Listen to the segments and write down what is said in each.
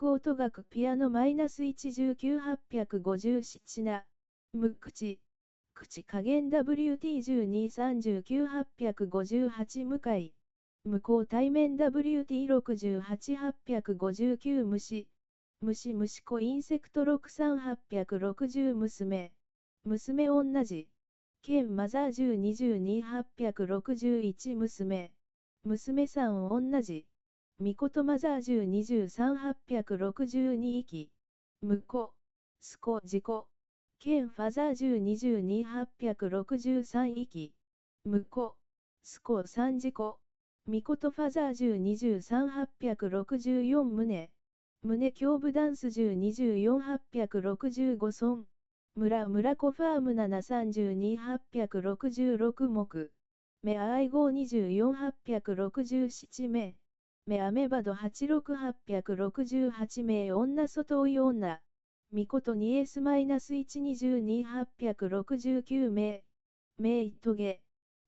楽音楽ピアノ-19857な、無口、口加減 WT1239858 向かい、向こう対面 WT68859 虫、虫虫子インセクト63860娘、娘同じ、県マザー1022861娘、娘さん同じ、みことマザー1023862息、むこ、すこじこ、県ファザー1022863息、むこ、すこ3じこ、みことファザー1023864胸、胸胸部ダンス1024865損、村子ファーム732866目、目愛号24867名、目アメバド86868名女外追い女、みこと2 S-122869名、名いとげ、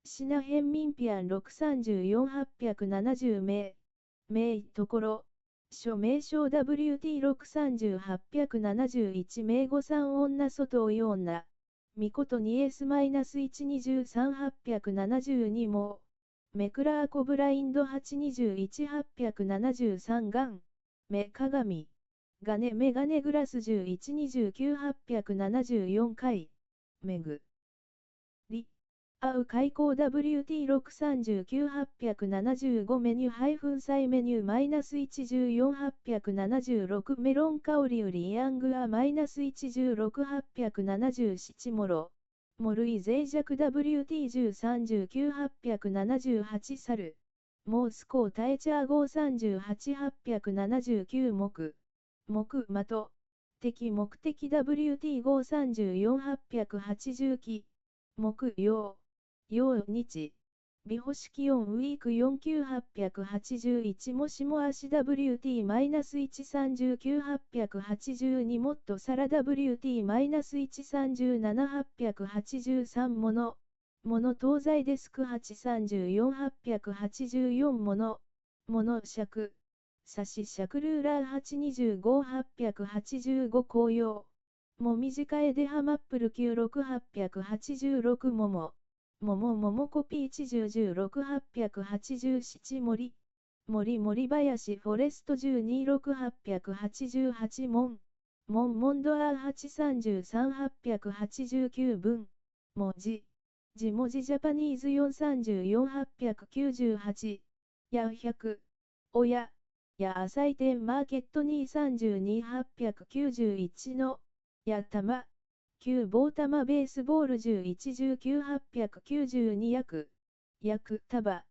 シナヘンミンピアン634870名、名いところ、署名称 WT63871 名誤算女外追い女、みこと2 S-123872も、メクラーコブラインド821873ガン、メ鏡、ガネメガネグラス1129874回、メグ、リ、アウ開口 WT639875 メニューハイフンサイメニュー-14876メロンカオリウリヤングア-16877モロ。モルイ脆弱 WT1039878 サル。モースコータエチャー538879木。木的。敵目的 WT5348880 機。木曜。曜日。美保式4ウィーク49881もしも足 WT-139882 もっとさら WT-137883 もの東西デスク834884もの尺差し尺ルーラー825885紅葉も短いデハマップル96886ももコピー101068887森林フォレスト1268888モンドアー833889分文字ジジャパニーズ434898や100親や浅い店マーケット232891のや玉旧棒玉ベースボール11-19892役束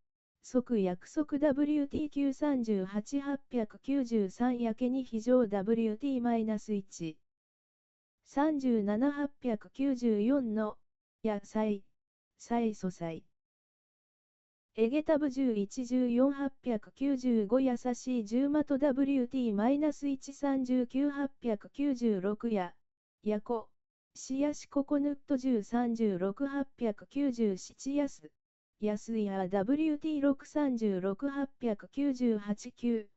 即約束 WT93893 やけに非常 WT-1 37894の野菜素菜エゲタブ11-14895優しい10マト WT-13996 や子シヤシココヌット1036897安いや WT636898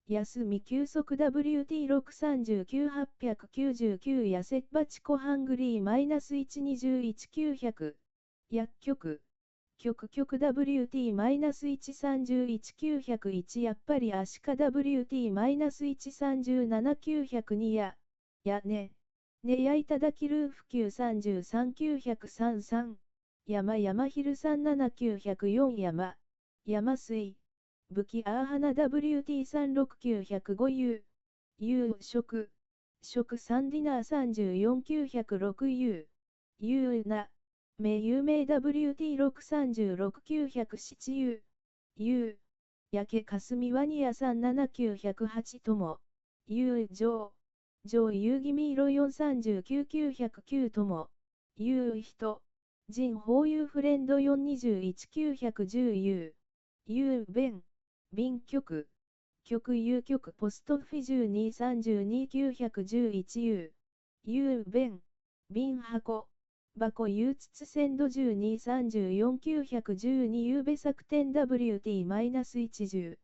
安み急速 WT639899 やセッバチコハングリー -121900 薬局WT-131901 やっぱりアシカ WT-137902 やねやいただきルーフ933933山ヒル379104山水武器アーハナ WT36905 食サンディナー34906 な有名 WT636907 やけかすみワニア37908とも上遊戯ミーロ439909とも人人ホーユーフレンド421910便局ポストフィ1232911便箱憂鬱鮮度1234912べ作点 WT-10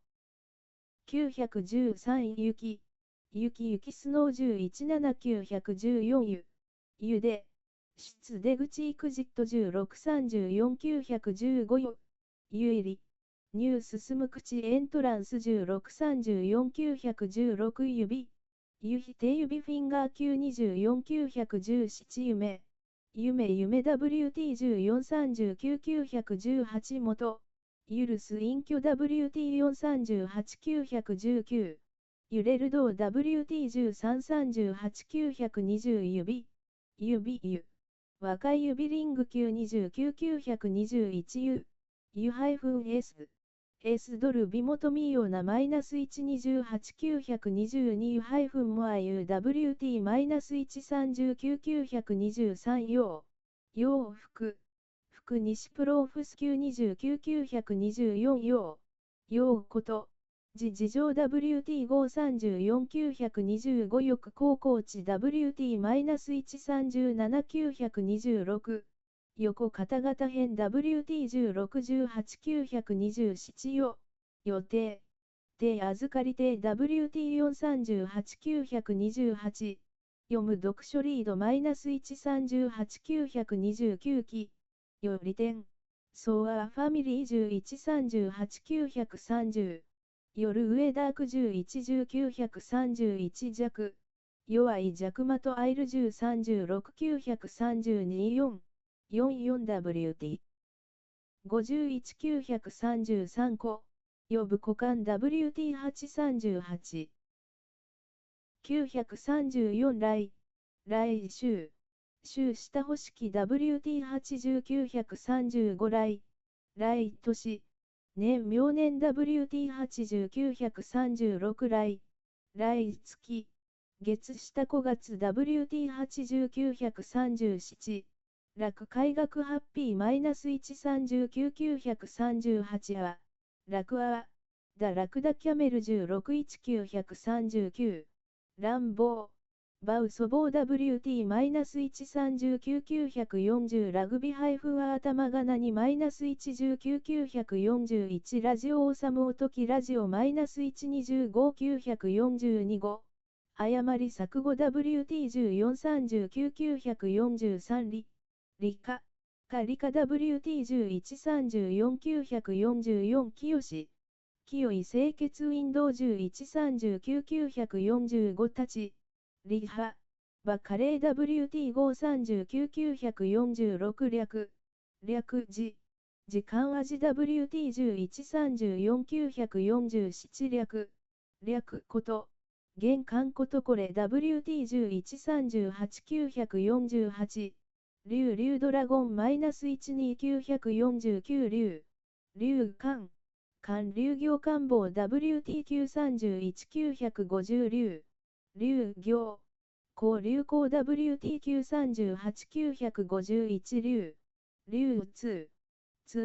913雪スノー117914ゆで、出出口エクジット1634915ゆ入り、ニュー進む口エントランス1634916指、ゆひ手指フィンガー924917夢WT1439918元、ゆるす隠居 WT438919、揺れる銅 WT1338920指、若い指リング929921S ドルビモトミーヨーナマイナス128922モア UWT マイナス139923洋服西プロフス929924洋こと事情 WT534925 翼高校地 WT-137926 横肩型編 WT1618927予定預かり手 WT438928 読む読書リード -138929 期より点ソーアファミリー1138930夜上ダーク1119131弱弱い弱マトアイル1036932 44WT 51933個呼ぶ股間 WT838 934来週下星期 WT80935来年明年 WT80936来月月下5月 WT80937落開学ハッピー -139938 は落はラクダキャメル1619139乱暴バウソボー WT-139940 ラグビー-ア頭がなに -119941 ラジオオーサムオトキラジオ -125942 誤り錯誤 WT1439943 理科 WT1134944 清い清潔ウィンドウ1139945立ちリハバカレー WT539946 略時間味 WT1134947 略こと玄関ことこれ WT1138948 竜ドラゴン -12949 竜艦竜行官房 WT931950 竜行流行 WT938951 流通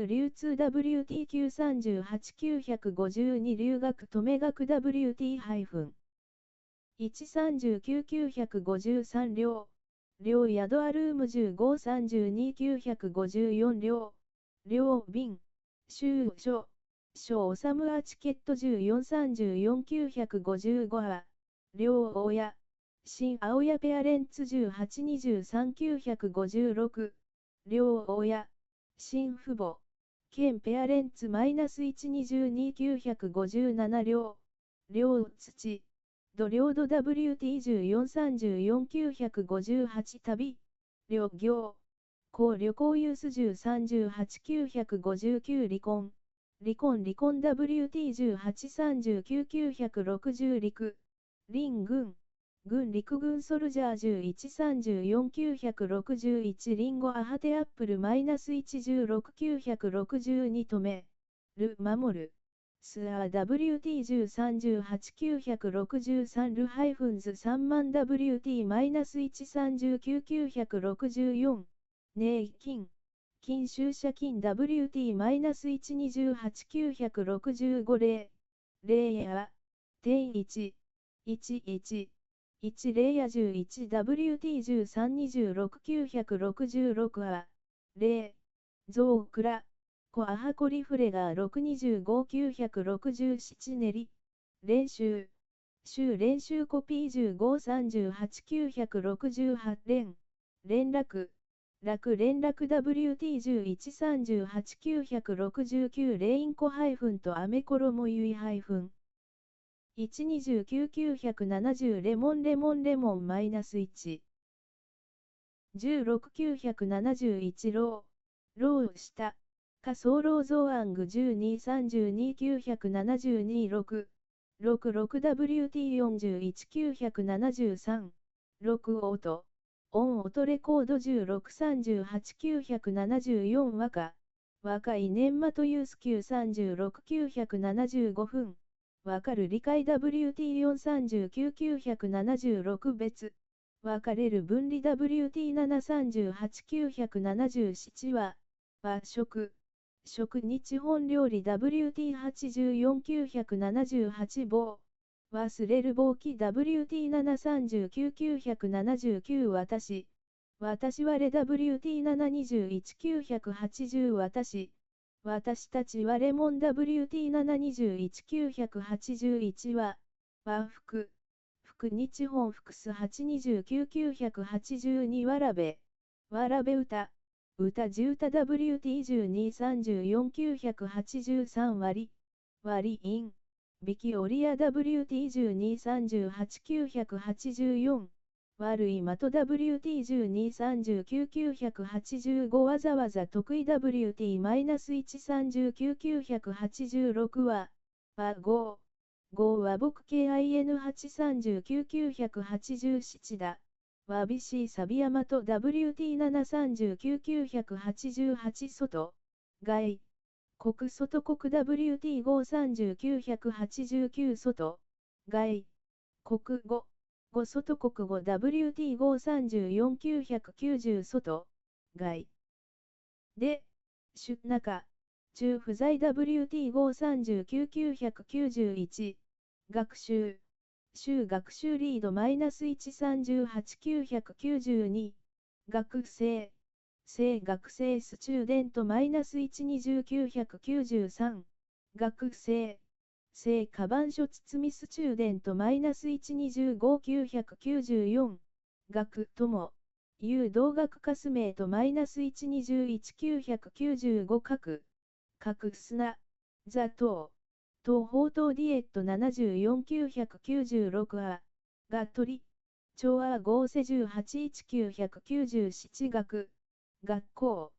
流通 WT938952 留学止め学 WT-139953 両宿アルーム1532954両便収書オサムアチケット1434955は両親新青谷ペアレンツ1823956両親新父母兼ペアレンツ -122957 両土土領土 WT1434958 旅旅行旅行ユース1038959離婚離婚 WT1839960 陸陸軍ソルジャー1134961リンゴアハテアップル -16962 止める守るスアー WT1338963 ルハイフンズ3万 WT-139964 ネイ金収車金 WT-128965 0や点111 1レイヤ 11WT1326966 は0ゾウクラコアハコリフレガー625967練り練習週練習コピー1538-968連。連絡。連絡 WT1138-969 レインコハイフンとアメコロモユイハイフン。129-970レモンマイナス1。16971ロー下。仮想ローゾーアング1232972 66WT41973 6オート。オンオトレコード1638974若い年間とユース936975分。わかる理解 WT439976 別。分かれる分離 WT738977 は、和食。食日本料理 WT84978 棒。忘れる棒記 WT739979 私。私我 WT721980 私。私たちはレモン WT721981 は、和服。服日本服す829982わらべ。わらべ歌。歌じ歌 WT1234983 割。割イン。ビキオリア WT1238984。悪い的 WT1239985 わざわざ得意 WT-139986 は、5。5は僕 KIN839987 だ。わびしいサビヤマと WT739988 外。外。国外国 WT539989 外。外。国語。語外国語 WT534990 外。外。で、出中。中不在 WT539991。学習。週学習リード -138992。学生。学生スチューデント -12993。学生。カバン書包みスチューデント -125994。学友。同学カスメート -121995 各砂。座等。東方等ディエット74996あ。が鳥。調和合成1819997学校。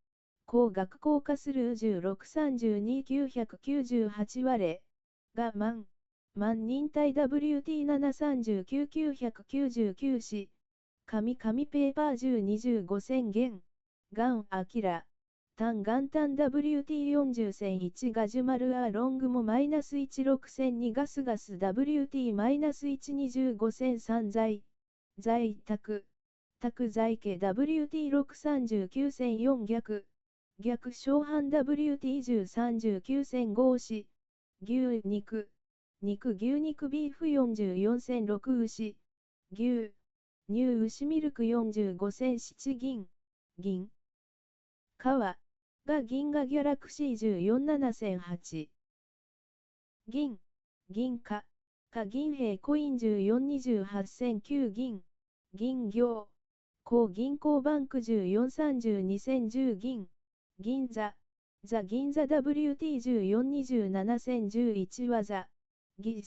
学校化する1632998割。が万忍耐 WT739999 し。紙ペーパー1025宣言。あきら。単 WT401001 ガジュマルアロングも -16002 ガス WT-12503 在宅在家 WT6394 逆小半 WT1039005 牛肉牛肉ビーフ44006牛乳牛ミルク45007銀川が銀河ギャラクシー147,008銀貨銀兵コイン1428009銀行銀行バンク1432010銀座銀座 WT1427011 技技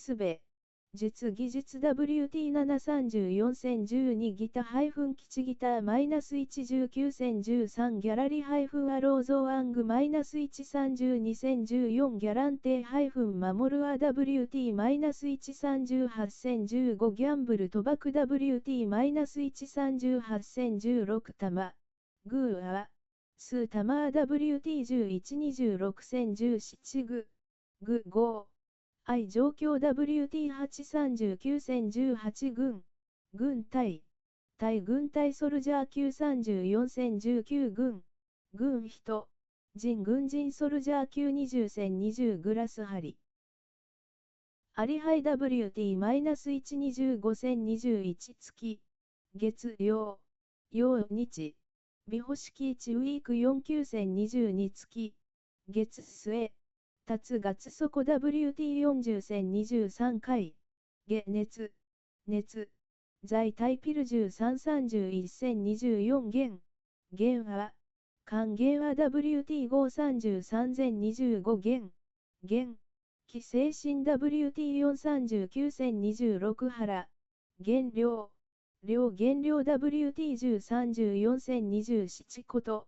術技術 WT734012 ギター基地ギター -19013 ギャラリーアローゾーアング -132014 ギャランテー守るア WT-138015 ギャンブル賭博 WT-138016 玉グーア数玉 WT112617 グ5状況 WT839018 軍隊ソルジャー934019軍人軍人ソルジャー92020グラスハリアリハイ WT-125021 月曜日美保式1ウィーク49022月月末月底 WT4023 回熱、在タイピル1331,024元、元は、還元は WT533,025 元、既成新 WT439,026 原、原料 WT1034,027 こと、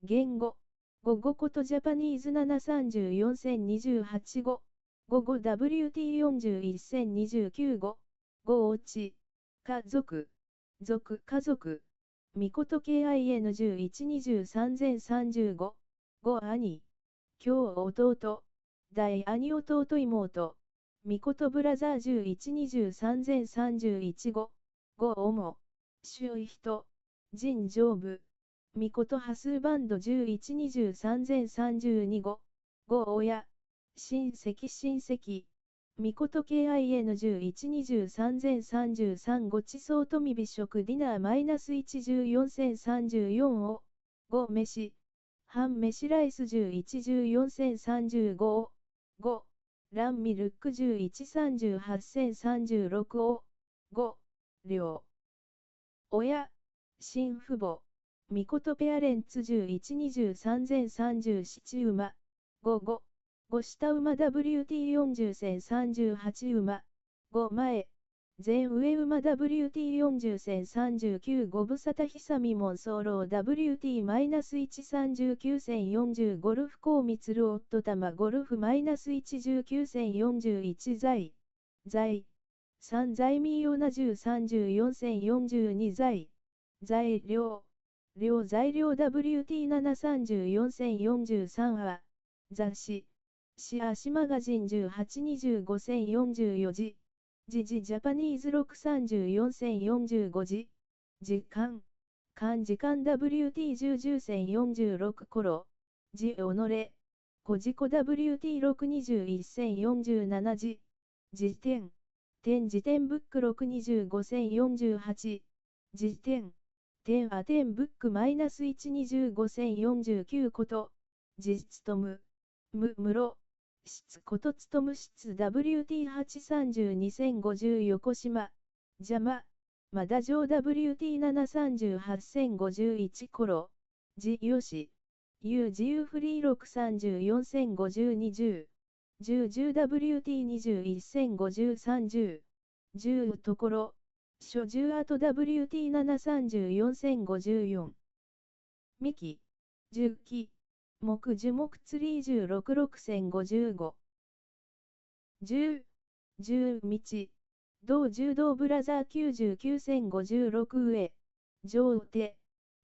言語、5ことジャパニーズ734,028語、WT41,029 語、落ち、家族、家族、みこと KIN1123,035、兄、兄弟、大兄弟妹、みことブラザー1123,031語、主、周囲人、人上部、みこと波数バンド1123,032語、親、親戚、みこと KIN1123,033 ごちそうとみ美食ディナーマイナス114,034を、飯、半飯ライス1114,035を、ランミルック1138,036を、両、親、親父母、みことペアレンツ1123,037馬、5下馬 WT40,038 馬、前、前上馬 WT40,039 5ブサタヒサミモンソーロー WT-139,040 ゴルフコーミツルオットタマゴルフ -119,041 在、3在ミーオナ1034,042材料材料 WT734,043 は、雑誌、足マガジン1825,044時ジジャパニーズ634,045時間 WT1010,046 頃、小己、小事故 WT621,047 時点ブック625,048時点アテンブック -125,049 こと、実務、室、室こと務室 WT832,050 横島、邪魔、まだ上 WT738,051 頃、自由し、自由フリー634,050 10 WT21,053 10ところ、所重あと WT734,054 ミキ、10期、木樹木ツリー16,6,055 10道、柔道ブラザー 99,056 上、上手、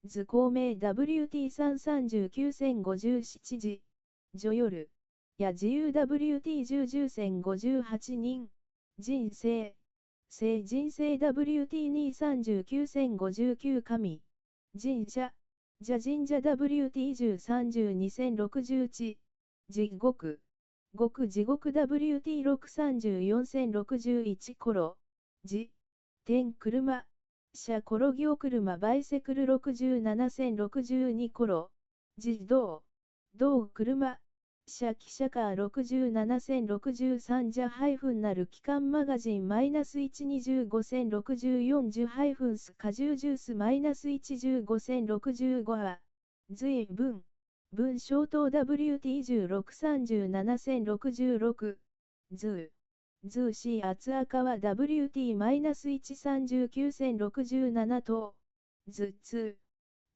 図工名 WT339,057 時、女夜、や自由 WT10,058 人、人生、人生 WT239,059 神、神社、神社 WT1032,060 地獄、地獄 WT634,061 頃、天車、車転行車バイセクル67,062頃、道車、車記者カー67,063じゃなる機関マガジン -125,064 じゅ果汁ジュース -115,065 は、随分、文章等 WT1637,066 図 C 厚赤は WT-139,067 と、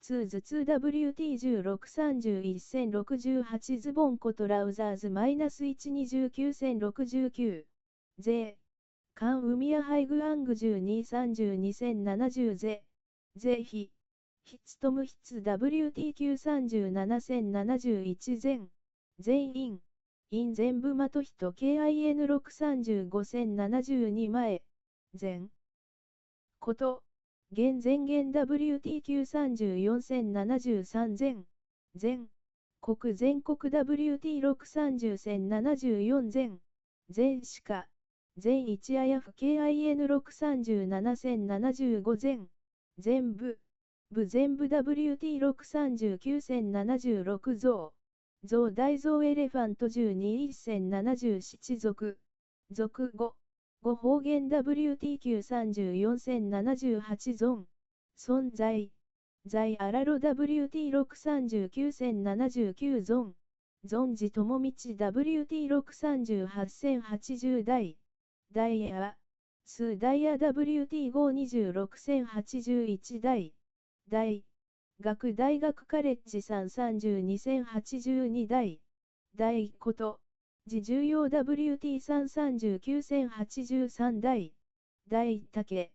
頭痛 WT1631,068 ズボンコトラウザーズ -129,069 税関海やハイグアング12,32,070税費筆トム筆 WT937,071 全員全部的人 KIN635,072 前全こと現前現 WT934,073 国全国 WT630,074 しか全一あやふ KIN637,075 全部全部 WT639,076 増大増エレファント12,1,077属5 5方言 WT934,078 ゾン。存在。在あらろ WT639,079 ゾン。存じともみち WT638,080 代。ダイヤ。数ダイヤ WT526,081 代。大学カレッジ332,082代。大こと。自重要 WT339,083 代。大竹。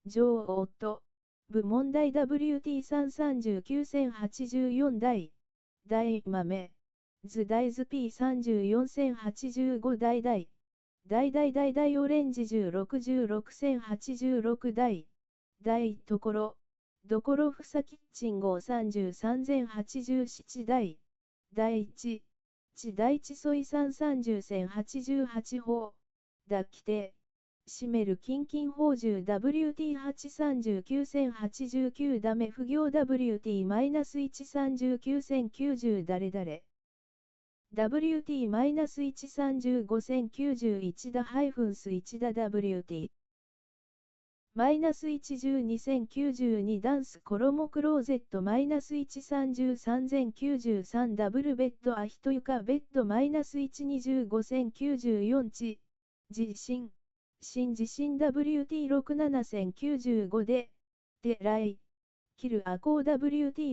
上夫。部問題 WT339,084 代。大豆。図大図 P34,085 代大。大オレンジ16,086,086代。大ところ。どころふさキッチン号33,087代。第一。第一ソイ330,088法。だ規定。占める近々法重 WT839,089 ダメ不行 WT-139,090 誰々。WT-135,091 だ-1だ WT。-112,092 ダンス衣クローゼット -133,093 ダブルベッドアヒト床ベッド -125,094 地地震WT67095 で来キルアコー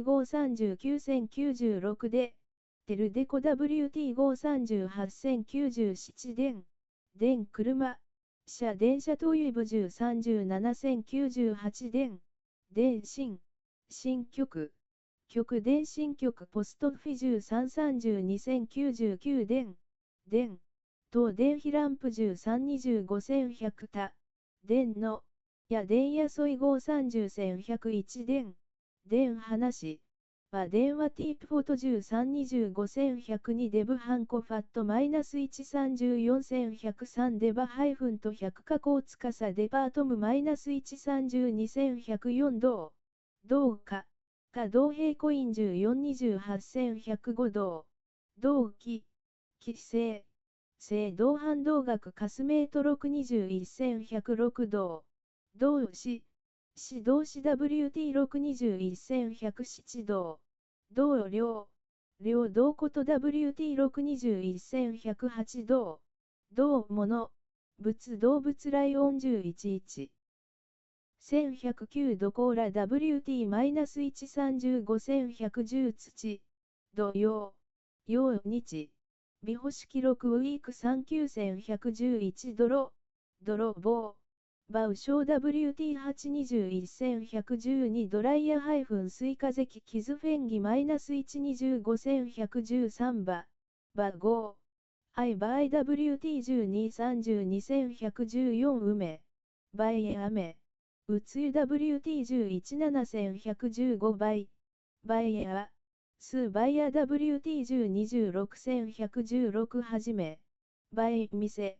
WT539,096 でテルデコ WT538,097 電車電車という部37,098電信局電信局ポストフィ13,32,099電東電比ランプ13,25,100多電の電やソイ5,30,101電話電話ティープフォト13,25,102デブハンコファット -134,103 デバハイフンと100加工つかさデパートム -132,104 銅化銅平コイン14,28,105銅規制銅半銅額カスメート6,21,106銅子同子 WT621,107 銅量銅こと WT621,108 銅物動物ライオン11,1 1109ドコーラ WT-135,110 土土曜日美保式記録ウィーク3,9,111泥棒バウショー WT821,112 ドライヤー水風機傷フェンギ -125,113 バ5 I by WT12,32,114 梅バイ雨うつゆ WT11,7,115 バイヤ数バイヤ WT10,26,116 はじめバイ店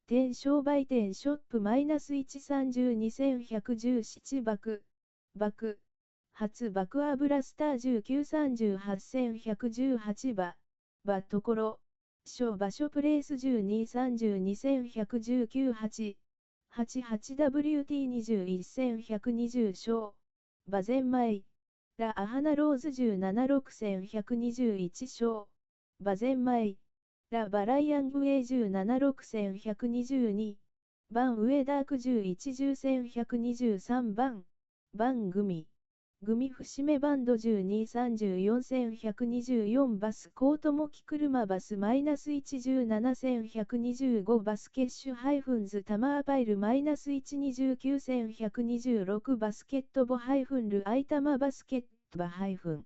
店商売店ショップ -132,117 初爆油スター 19,38,118 ところ場所プレイス 12,32,119 88WT21,120 小ゼンマイラアハナローズ 17,6,121 小ゼンマイラバライアングウェイ 17,6,122 バンウェダーク 11,123 組節目バンド 12,34,124 バスコートモキ車バス -117,125 バスケッシュハイフンズタマーパイル -129,126 バスケットボハイフンルアイタマバスケットバハイフン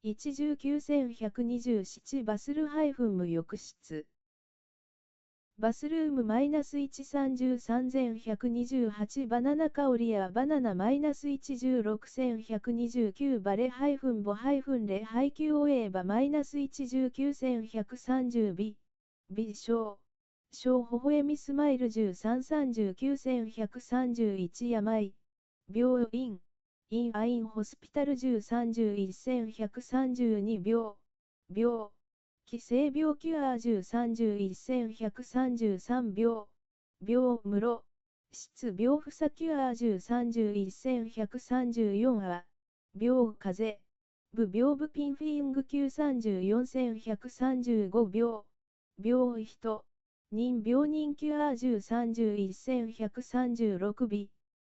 119,127バスルハイフン無浴室バスルーム -133,128 バナナ香りやバナナ -116,129 バレハイフンボハイフンレハイキューオエーバ -119,130 ビ小微笑みスマイル 13,39,131 病病院アインホスピタル 13,132 病寄生病キュアー 13,133 病秒室、質秒ふさきゅあ103134あ、秒風、部秒部ピンフィング934135秒、秒人、人秒人キュア103136ビ、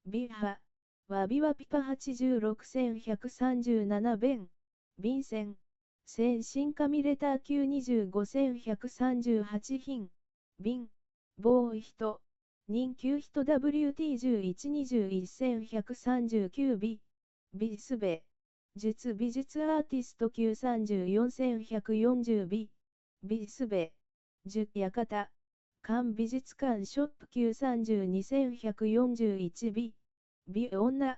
ビハ、ワビワピパ86137弁、便線、線進化ミレター925138品、便、棒人、人級人 WT112139ビスベ、術美術アーティスト934140ビスベ、術館、館美術館ショップ932141美女、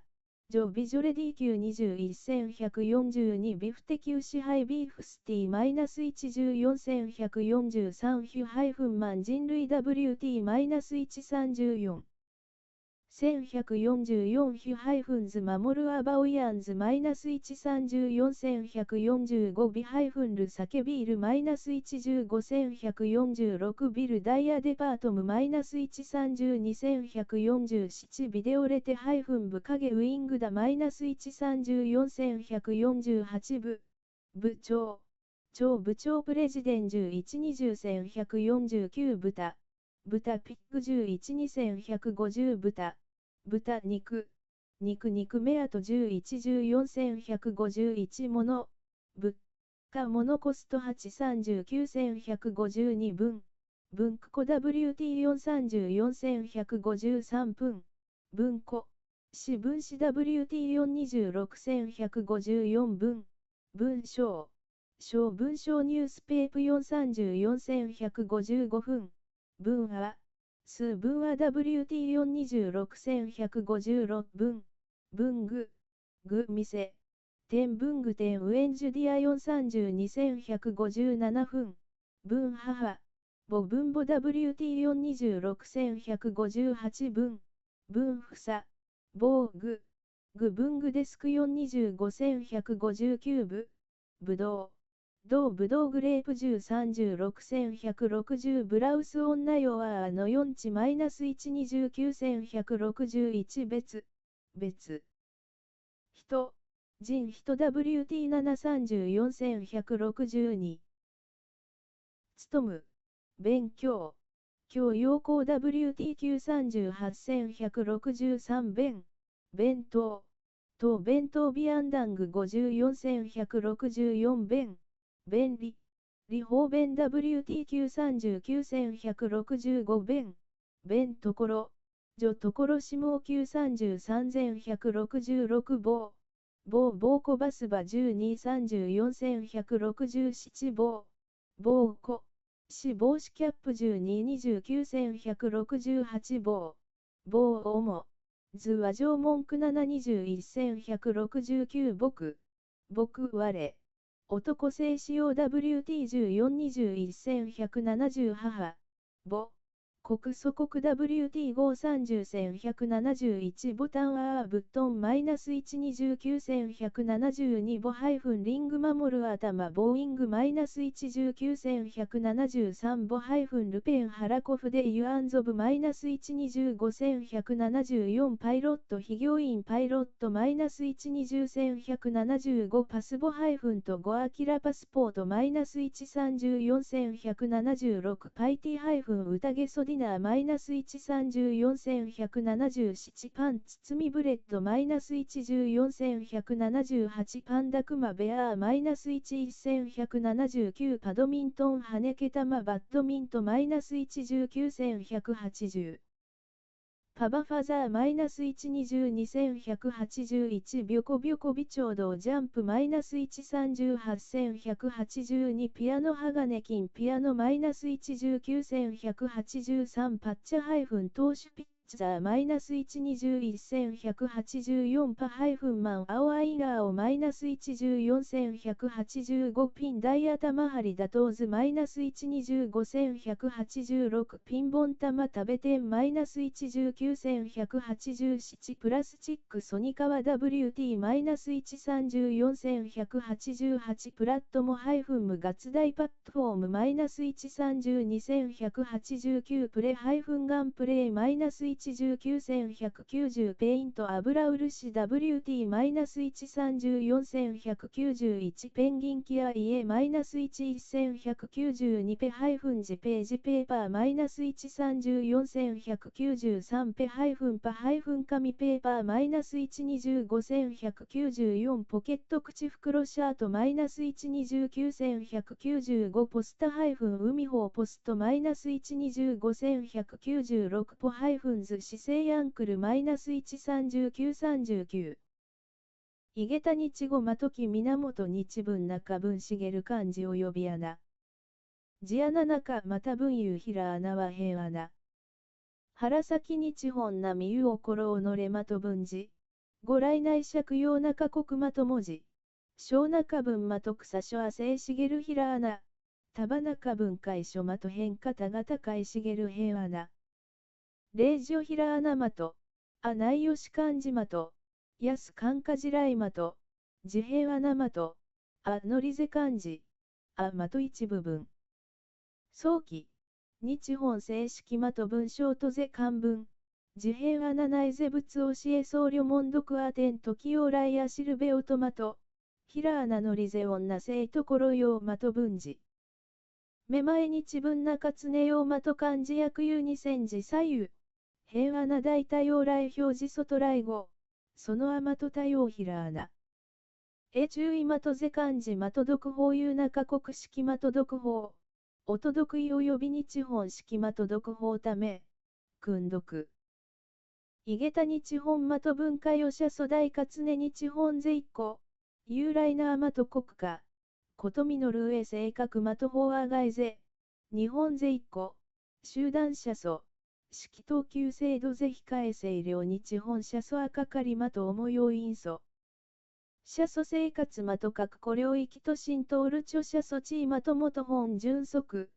ジョビジョレディ92142ビフテキウシハイビーフスティ -14143 ヒュハイフンマン人類 WT-134 1144ヒュハイフンズマモルアバオイアンズ -134145 ビハイフンルサケビール -15146 ビルダイヤデパートム -132147 ビデオレテハイフンブ影ウィングダ -134148 部長部長プレジデン112149豚ピッグ112150豚肉目あと111451もの物価モノコスト839152分区庫 WT434153 分庫子分子 WT426154 分文章文章ニュースペープ434155分文は数分は WT426156 分文具店天文具店ウエンジュディア432157分文母母分母 WT426158 分房防具文具デスク425159部ぶどうグレープ1036160ブラウス女よあの4値 -129161別人人 WT734162 勤む勉強教養項 WT938163 弁当弁当ビアンダング54164弁便利法弁 WT939165 弁ところ所下933166棒小バスバ1234167棒子死亡子キャップ1229168棒主図は上文句72169僕我男性使用 WT142170 母国祖国 WT530171 ボタンブットン -129,172 ボハイフンリング守る頭ボーイング -19173 ボハイフンルペンハラコフデユアンゾブ -125,174 パイロット非業員パイロット -120,175 パスボハイフンとゴアキラパスポート -134,176 パイティハイフン宴ソディナー -134,177 パン包みブレッド -114,178 パンダクマベアー -11179 パドミントンハネケタマバッドミント -19180パバファザー -122,181 ビョコビチョードジャンプ -138,182 ピアノハガネキンピアノ -119,183 パッチャハイフン投手ピッザーマイナス1 21184パハイフンマン青アイガーをマイナス14185ピンダイヤ玉張りダトーズマイナス125,186ピンボン玉食べてんマイナス19187プラスチックソニカワ WT マイナス134,188プラットモハイフン無ガツダイパッドフォームマイナス132,189プレハイフンガンプレイマイナス119,190ペイント油漆 WT マイナス134,191ペンギンキアイエマイナス11192ペハイフンジページペーパーマイナス134,193ペハイフンパハイフン紙ペーパーマイナス125,194ポケット口袋シャートマイナス129,195ポスタハイフン海方ポストマイナス125,196ポハイフンズ姿勢アンクルマイナス139,39井桁日語まとき源日文中文茂漢字および穴字穴中また文雄平穴は平穴原崎日本なみゆおころおのれまと文字ご来内借用中国まと文字小中文まと草所亜生茂平穴束中文会所まと変化田形会茂平穴霊女平穴まとあ内吉漢字まと安漢家地来まと自平穴まとあのりぜ漢字あまと一部分早期日本正式まと文章とぜ漢文自平穴内ぜ仏教え僧侶門読アテン時往来やしるべおとまと平穴のりぜ女性ところようまと文字めまえ日文中常用まと漢字訳有二千字左右平穴大多用来表示外来語そのあまと多用平穴注意まとぜ漢字まと読法有中国式まと読法お届い及び日本式まと読法ため訓読井桁日本まと文化よしゃそ大かつね日本ぜ一個由来なあまと国家ことみのる上性格まと法あがいぜ日本ぜ一個集団者そ式等級制度ぜ控え清涼日本者そあかかりまと思い要因そ者そ生活まと各個領域と浸透る著者そ地位まともと本純則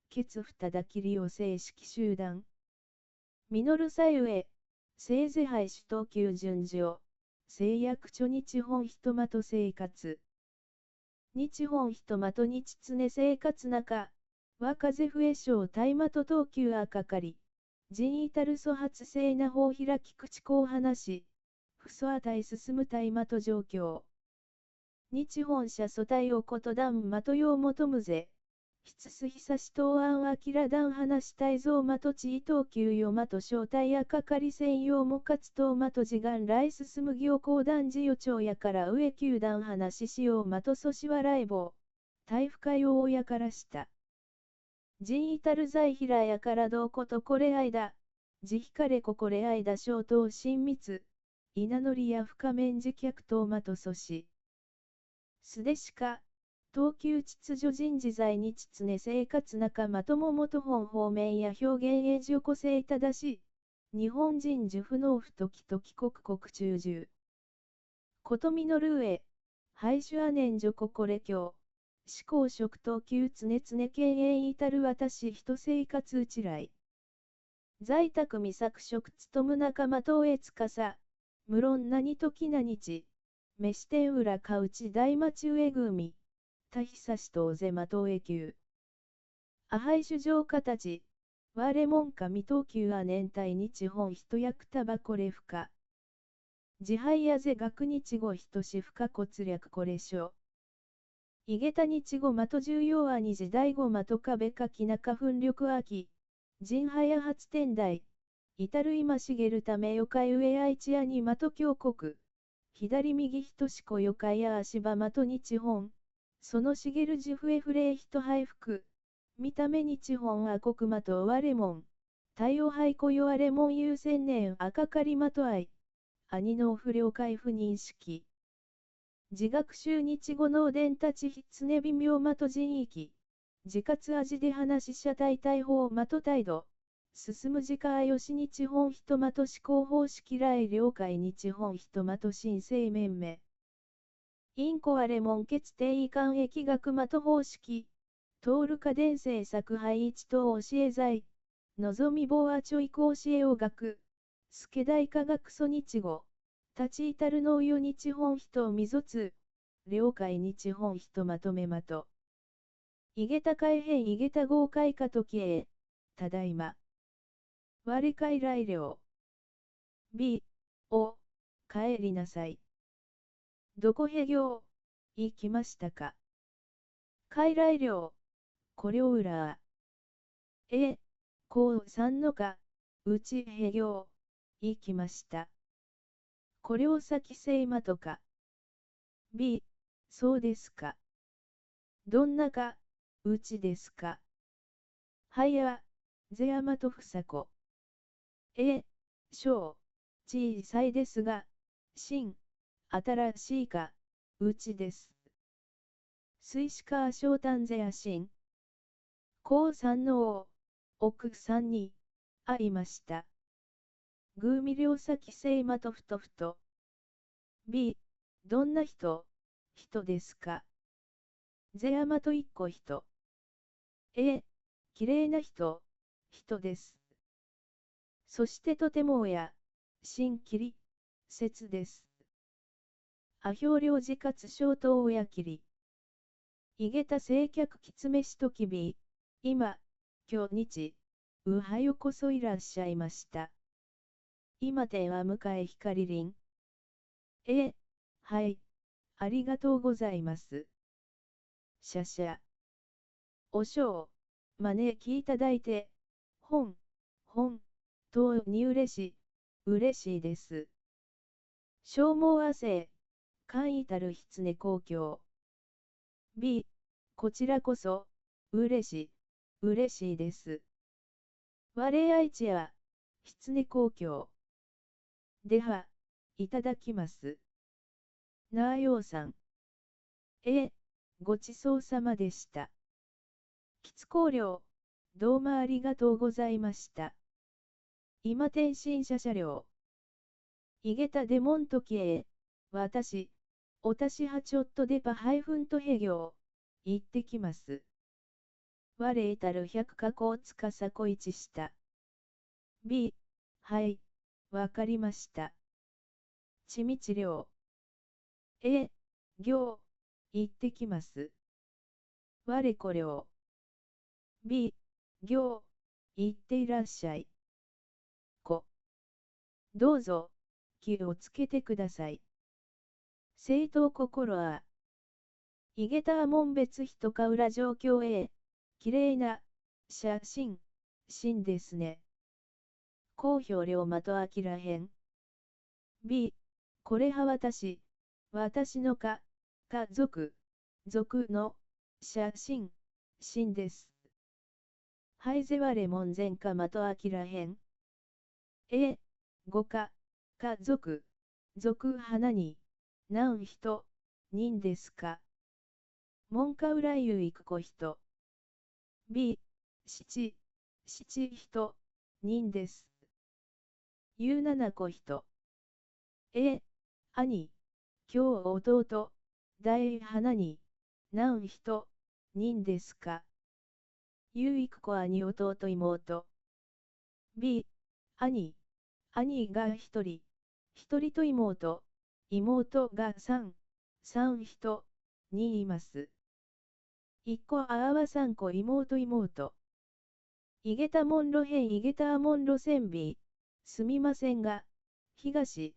決不ただきりを正式集団みのるさゆえせいぜはい首都級順序制約著日本人まと生活日本人まと日常生活中は風増え省大まと東急あかかり人至る粗発性な法開き口こう話不素値進む大まと状況日本社素体をこと段まとよう求むぜ筆す久し東安あきら段話大蔵まと地位東急よまと正体やかかり専用も活動まと時間来進む行講談事予兆やから上球団話しようまとそし笑い棒大不可用やからした人至る在平やからどうことこれ間慈悲かれここれ間小等親密稲のりや深面自客等まとそしすでしか東急秩序人事在日常生活中まとも元本方面や表現へ自己性ただし、日本人受不能不時々国国中住。ことみのる上、廃止は年女心教。思考食東急常々経営至る私人生活うちらい。在宅未作食務む仲間等へつかさ、無論何時何日、飯店裏かうち大町上組。たひさしとおぜまとえきゅう。あはい主上形。われもんか未等級は年体日本人役たばこれふか。自敗やぜ学日語人し不可骨略これしょ。いげた日語まと重要は二次第語まと壁かき中粉力秋。人早発展台。至る今茂るためよかい上愛知やにまと強国。左右人しこよかいや足場まと日本。その茂る自負えフレイ人配服。見た目日本あ国まとわれもん。太陽廃こよわれもん優先年赤かりまとあい。兄の不良解不認識。自学習日語の伝達ひつね微妙まと人域。自活味で話し者体体法まと態度。進む時間よし日本人まと思考方式来了解日本人まと新生面目。インコアレモン血定位間疫学まと方式。通る家電製作配一等教え剤。のぞみ棒はちょいこ教えを学。助大科学素日語。立ち至る農よ日本人をみぞつ。了解日本人まとめまと。いげた改変いげた豪快化時へ。ただいま。我快来了。B、お、帰りなさい。どこへ行、行きましたか。快来了。これを裏。こうさんのか、うちへ行、行きました。これを先せいまとか。B、そうですか。どんなか、うちですか。はいや、ぜやまとふさこ。小、小さいですが、新、新しいか、うちです。水死か小丹ぜや新。高三の王、奥さんに、会いました。ぐうみりょうさきせいまとふとふと。B、どんな人、人ですか。ぜやまと一個人。きれいな人、人です。そしてとても親、新切り、節です。あひょうりょうじかつ小刀親切り。いげた正客きつめしときび、今、今日日、うはよこそいらっしゃいました。今ては迎え光りん。はい、ありがとうございます。しゃしゃ。おしょう、招きいただいて、本、とに嬉しいです。消耗汗、簡易たる狐公共。B、こちらこそ、嬉しいです。我愛知や、狐公共。では、いただきます。なあようさん。ごちそうさまでした。きつこう料、どうもありがとうございました。今天津車車両。いげたデモントキへ、私、おたしはちょっとでパハイフンとへ行、行ってきます。我いたる百加工つかさこいちした。B、はい、わかりました。ちみちりょう。行、行ってきます。我こりょう。B、行、行っていらっしゃい。どうぞ、気をつけてください。正当心は、いげたあもん別人か裏状況へ、きれいな、写真ですね。公表量まとあきらへん。B、これは私の家族の、写真です。はいぜわれ門前かまとあきらへん。ご家族花に、何人、人ですか。門下裏ゆいくこ人。B、七人、人です。ゆうななこ人。兄、今日弟、大花に、何人、人ですか。ゆいくこ兄弟妹。B、兄が一人と妹が三人、にいます。一個あわ三個妹。いげたもんろへんいげたあもんろせんび、すみませんが、東、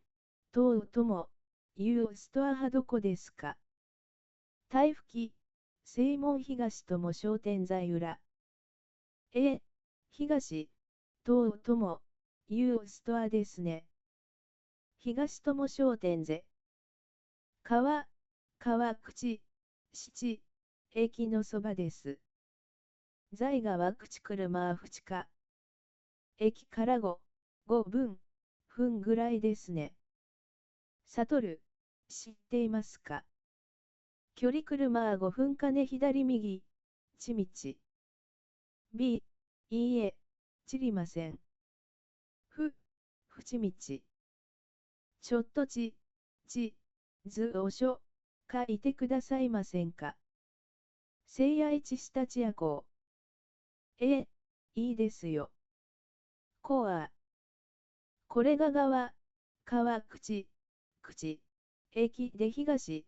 東とも、いうストアはどこですか。台吹き、正門東とも商店街裏。東、東とも、いうストアですね。東友商店ぜ。川口、七、駅のそばです。在川口車淵か。駅から5分ぐらいですね。悟る、知っていますか。距離車5分かね左右、ちみち。B、いいえ、知りません。ふちみち。ちょっとずおしょ、書いてくださいませんか。せいやいちしたちやこう。いいですよ。こうは。これが川口駅で東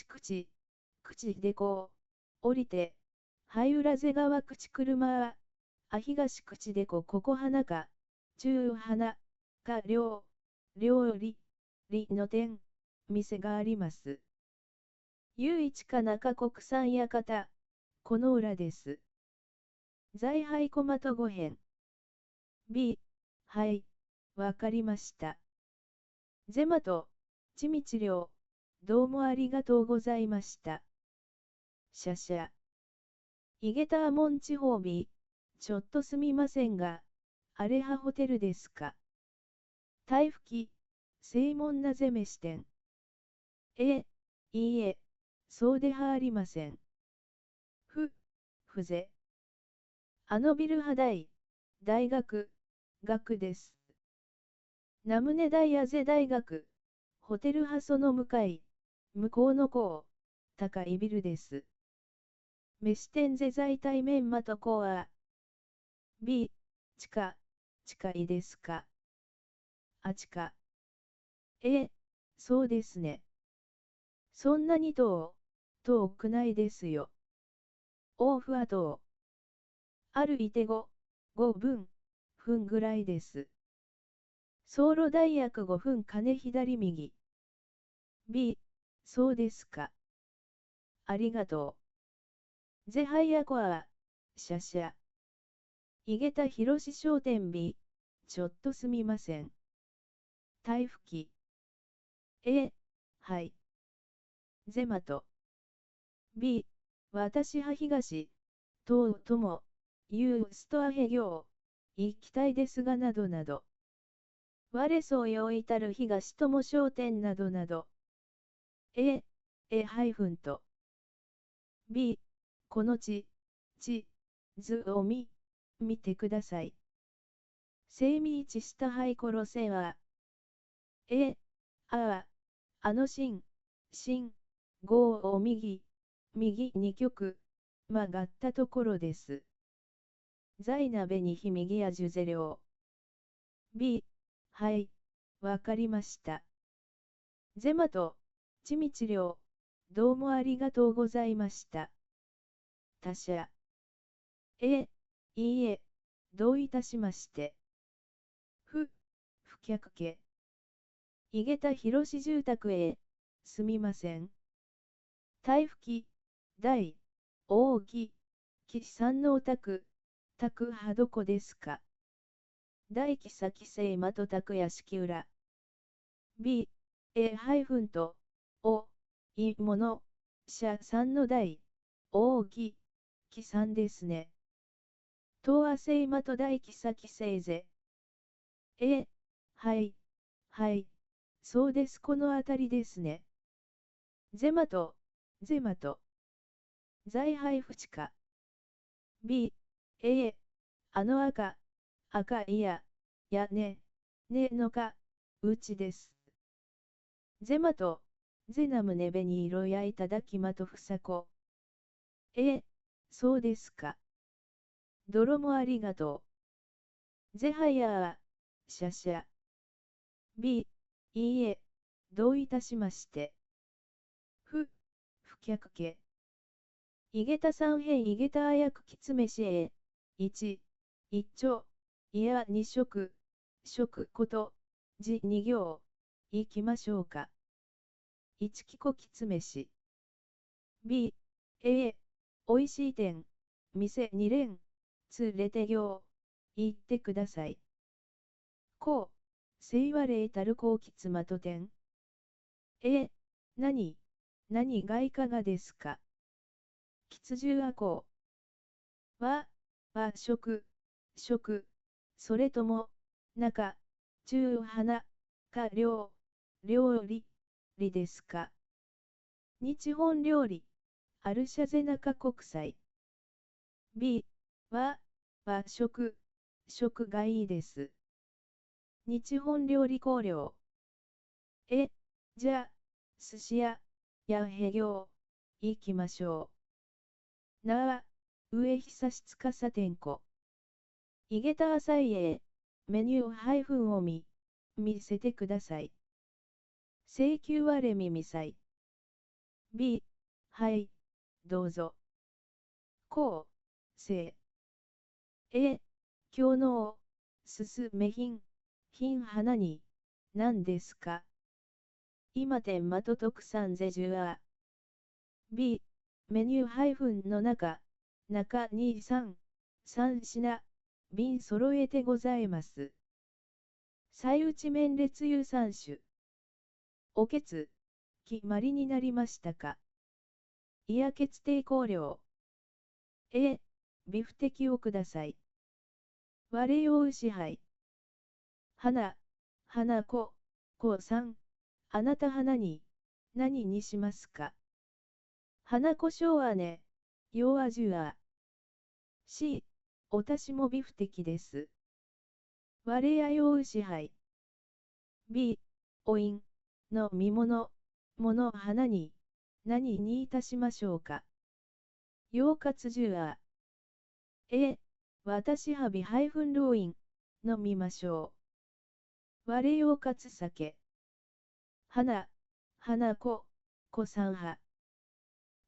口でこう、降りて、はい浦瀬川口車は、東口でここ花か、中花か料理の店、店があります。唯一か中国産館、この裏です。在配コマと5編。B、はい、わかりました。ゼマと、ちみちりょう、どうもありがとうございました。シャシャ。イゲターモン地方 B、ちょっとすみませんが、アレハホテルですか。台吹き、正門なぜ飯店。いいえ、そうではありません。ふぜ。あのビル派大学です。ナムネダイヤゼ大学、ホテル派その向こうの高いビルです。飯店ぜ在対面まとこうは、B、近いですか。あちか。そうですね。そんなに遠くないですよ。オフは歩いて5分ぐらいです。走路大約5分金左右。B、そうですか。ありがとう。ぜはいやこは、シャシャ。井桁広し商店 B、ちょっとすみません。台吹き。はい。ゼマと。B、私は東、とも、いうストア営業、行きたいですがなどなど。我そう用いたる東友商店などなど。ハイフンと。B、この図を見てください。精密したハイコロセは、あの新号を右2曲、曲がったところです。在鍋にひ右やジュゼ量。B、はい、わかりました。ゼマと、ちみちりょう、どうもありがとうございました。他社。いいえ、どういたしまして。不客家。井桁広し住宅へ、すみません。台吹き、大木さんのお宅はどこですか。大木先生まと宅屋敷裏。B、と、もの、さんの大木さんですね。東亜生まと大木先生ぜ。はい、そうです、このあたりですね。ゼマと、在配不地か。B、あの赤いやねのか、うちです。ゼマと、ゼナムネベに色やいただきまとふさこ。そうですか。泥もありがとう。ゼハヤー、シャシャ。B、いいえ、どういたしまして。不客家。井桁三辺井桁あやくきつめしへ。一丁。いや二食こと、二行。行きましょうか。一きこきつめし。B、おいしい店、店二連、連れて行ってください。こう、せいわれいたるこうきつまと店。何がいかがですか。きつじゅうはこう。食、それとも、中、中花、料理ですか。日本料理、アルシャゼナカ国際。B、食、食がいいです。日本料理考慮。じゃあ、寿司屋、やへ行、行きましょう。なあ、上久しつかさてんこ。いげたあさいえ、メニュー配分を見せてください。請求はれみみさい。B、はい、どうぞ。こう、せ。今日のすすめ品花に、何ですか？今天まと特産ぜじゅあ。B、メニュー配分の中2、3品、瓶揃えてございます。菜打ち麺列油3種。おけつ、決まりになりましたか？いや決定考慮。ビフテキをください。我用支配。花子さん。あなた花に、何にしますか？花子しょうはね、ようあじゅあ。C、おたしもビフテキです。我や用支配。B、おいん、の見物、花に、何にいたしましょうか？ようかつじゅあ。私はびハイフンローイン、飲みましょう。我ようかつ酒。花子さんは。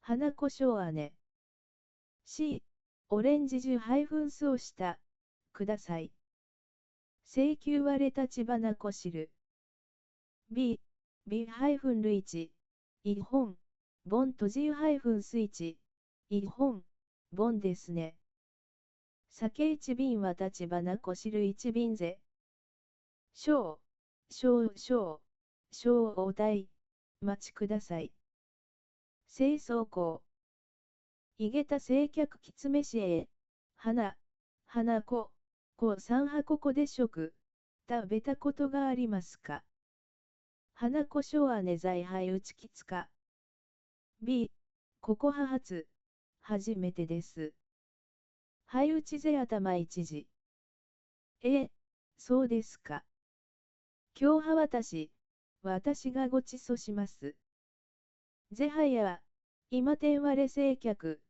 花子しょうあね。C、オレンジジュハイフンスをした、ください。請求割れたちばなこ汁。B、ハイフンルイチ、一本、ボンとじハイフンスイチ、一本、ボンですね。酒一瓶は立花こ汁一瓶ぜ。小お題、待ちください。清掃工。いげた正客きつめしへ。花子さんはここで食べたことがありますか？花子しょはね在配打ちきつか。B、ここは初めてです。はい打ちぜ頭一時。そうですか。今日は私がごちそうします。ぜはや、今天はれ正客。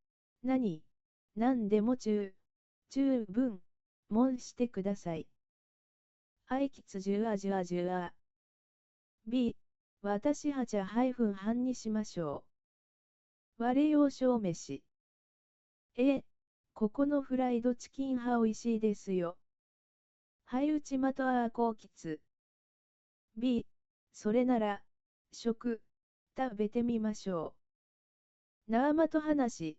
なんでも十分、申してください。あいきつじゅあじゅあじゅあ。B、私は茶ハイフン半にしましょう。我用小飯。ここのフライドチキンはおいしいですよ。はい打ちまとあこうきつ。B、それなら、食べてみましょう。なあまと話、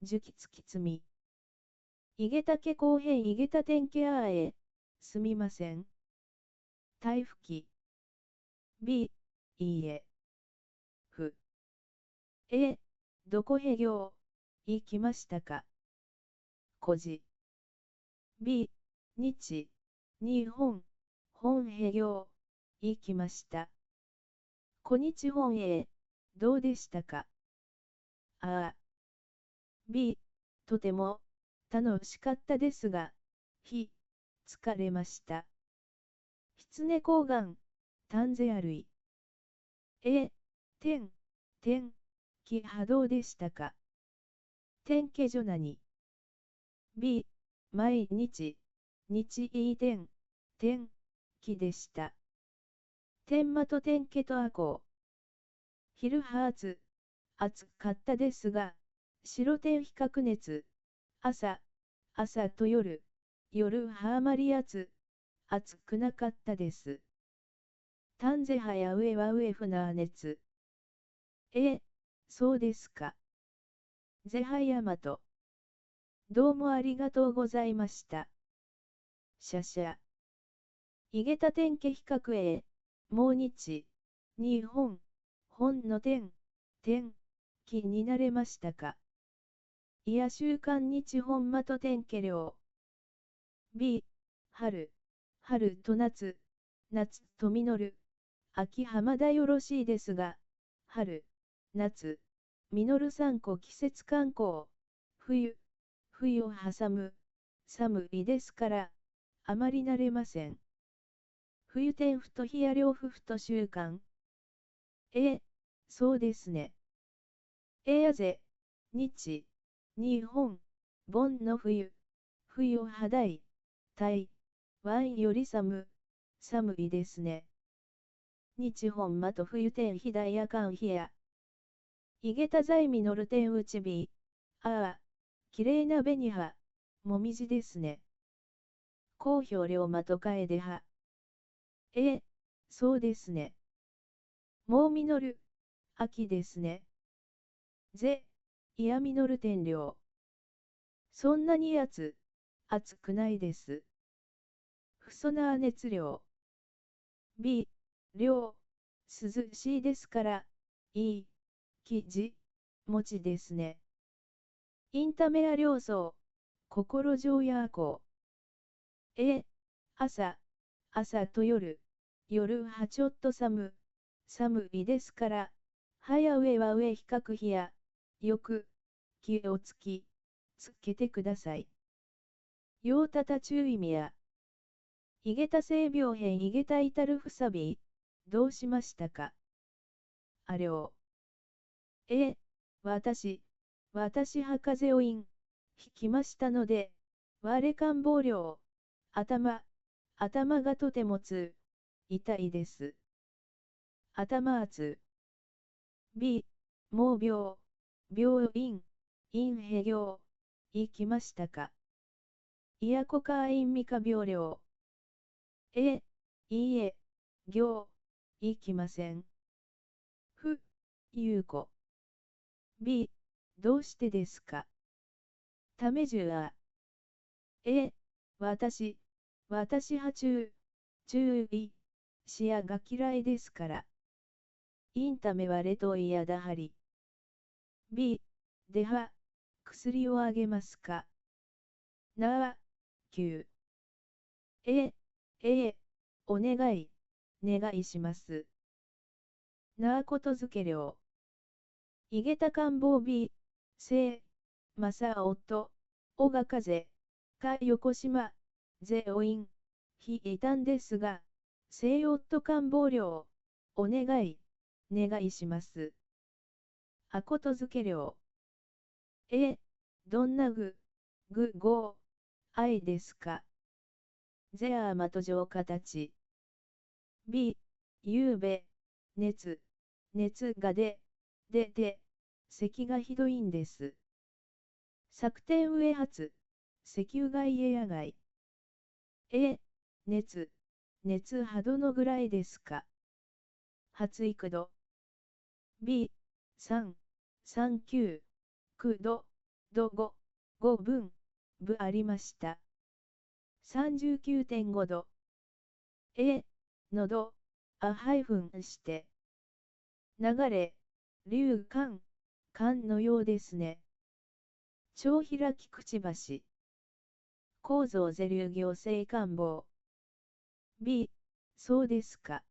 じゅきつきつみ。いげたけ後編いげたてんけあえ、すみません。台吹き。B、いいえ。ふ。どこへ行、行きましたか？こじ。B、日本へ行、行きました。こ日本へ、どうでしたか？ああ。B、とても、楽しかったですが、疲れました。狐抗が丹ぜ歩い。天気波動でしたか？天気所何？ B、毎日いい天気でした。天間と天気とあこう。昼は暑かったですが、白天比較熱。朝と夜はあまり暑くなかったです。丹ぜはや上は上船は熱。そうですか。ぜはやまと。どうもありがとうございました。しゃしゃ。いげた天気比較もう日本の天気になれましたか？いや週間日本まと天気量。B、春と夏と実る。秋浜田よろしいですが、春、夏、実る3個季節観光。冬を挟む。寒いですから、あまり慣れません。冬天ふと冷や涼夫婦と習慣。そうですね。やぜ、日本、盆の冬、冬肌い、台湾より寒いですね。日本まと冬天ひだいやかんひや。いげたざいみのる天うちび。きれいな紅葉、もみじですね。好評龍馬とかえでは。そうですね。もうみのる、秋ですね。いやみのる天領。そんなに暑くないです。ふそな熱量。涼、涼しいですから、いい、生地、餅ですね。インタメア良草、心情やあこう。朝と夜はちょっと寒いですから、早上は上比較比や、よく、気をつけてください。ようたた注意みや。いげた性病変いげた至るふさび、どうしましたか。あれを。私は風邪をひきましたので、我官房領、頭がとても痛いです。頭圧。もう病院、へ行、行きましたか。いやこか院みか病領。いいえ、行、行きません。ゆうこ。どうしてですか。ためじゅあ。私は注意、視野が嫌いですから。インタメはレトイヤだはり。では、薬をあげますか。なあ、9。お願いします。なあことづけ料。いげた官房まさおと、おが風、か横島、おいん、いたんですが、夫官房料、お願いします。あことづけ料。どんな愛ですか。まと上形。ゆうべ、熱が出て、咳がひどいんです。昨天上発、石油街へ野外。熱はどのぐらいですか。発育度。339、度、5分、ありました。39.5度。喉、して。流れ、流管のようですね。超開きくちばし。構造ゼ流行性感房。そうですか。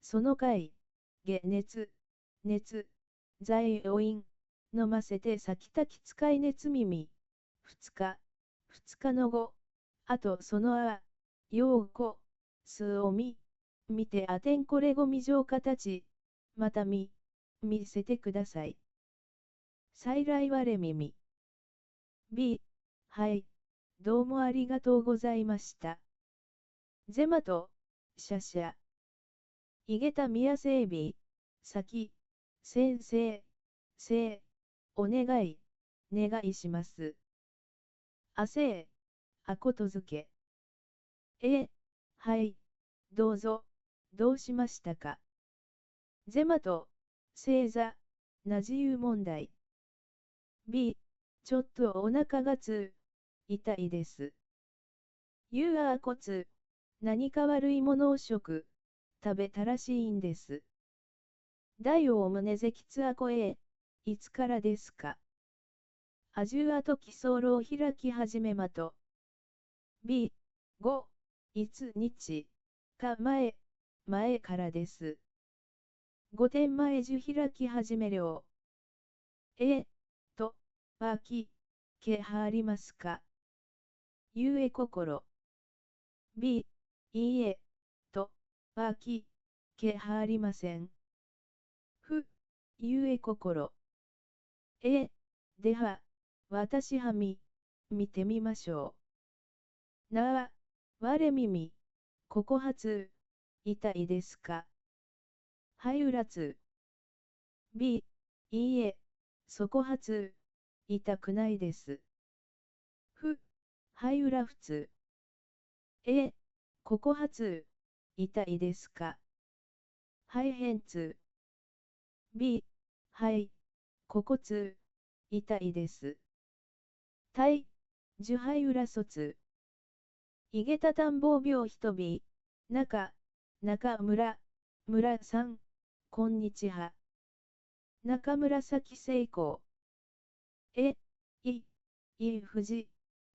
その回、熱、剤を飲ませて先き使い熱耳。2日の後、あとそのようこ、数を見てあてんこれごみ状形、また見せてください。再来割れ耳。はい、どうもありがとうございました。ゼマと、シャシャ。いげた宮整備、先生、お願いします。あことづけ。はい、どうぞ、どうしましたか。ゼマと、星座、な自由問題。ちょっとお腹が痛いです。骨、何か悪いものを食べたらしいんです。大王胸関津あこへ、いつからですか。あじゅうあときそうろを開き始めまと。5、いつ日か前からです。5点前じゅ開き始め量。けはありますか。ゆえ心。B、いいえ、と、あき、けはありません。ふ、ゆえ心。では、私は見てみましょう。なあ、我耳、ここ発、痛いですか。はい裏つ。B、いいえ、そこ発、痛くないです。ふ、はい裏普通。ここ発、痛いですか。はい変通。B、はい、ここ通、痛いです。対、樹杯裏卒。井桁探訪病人び、中村さん、こんにちは。中紫成功。い富士、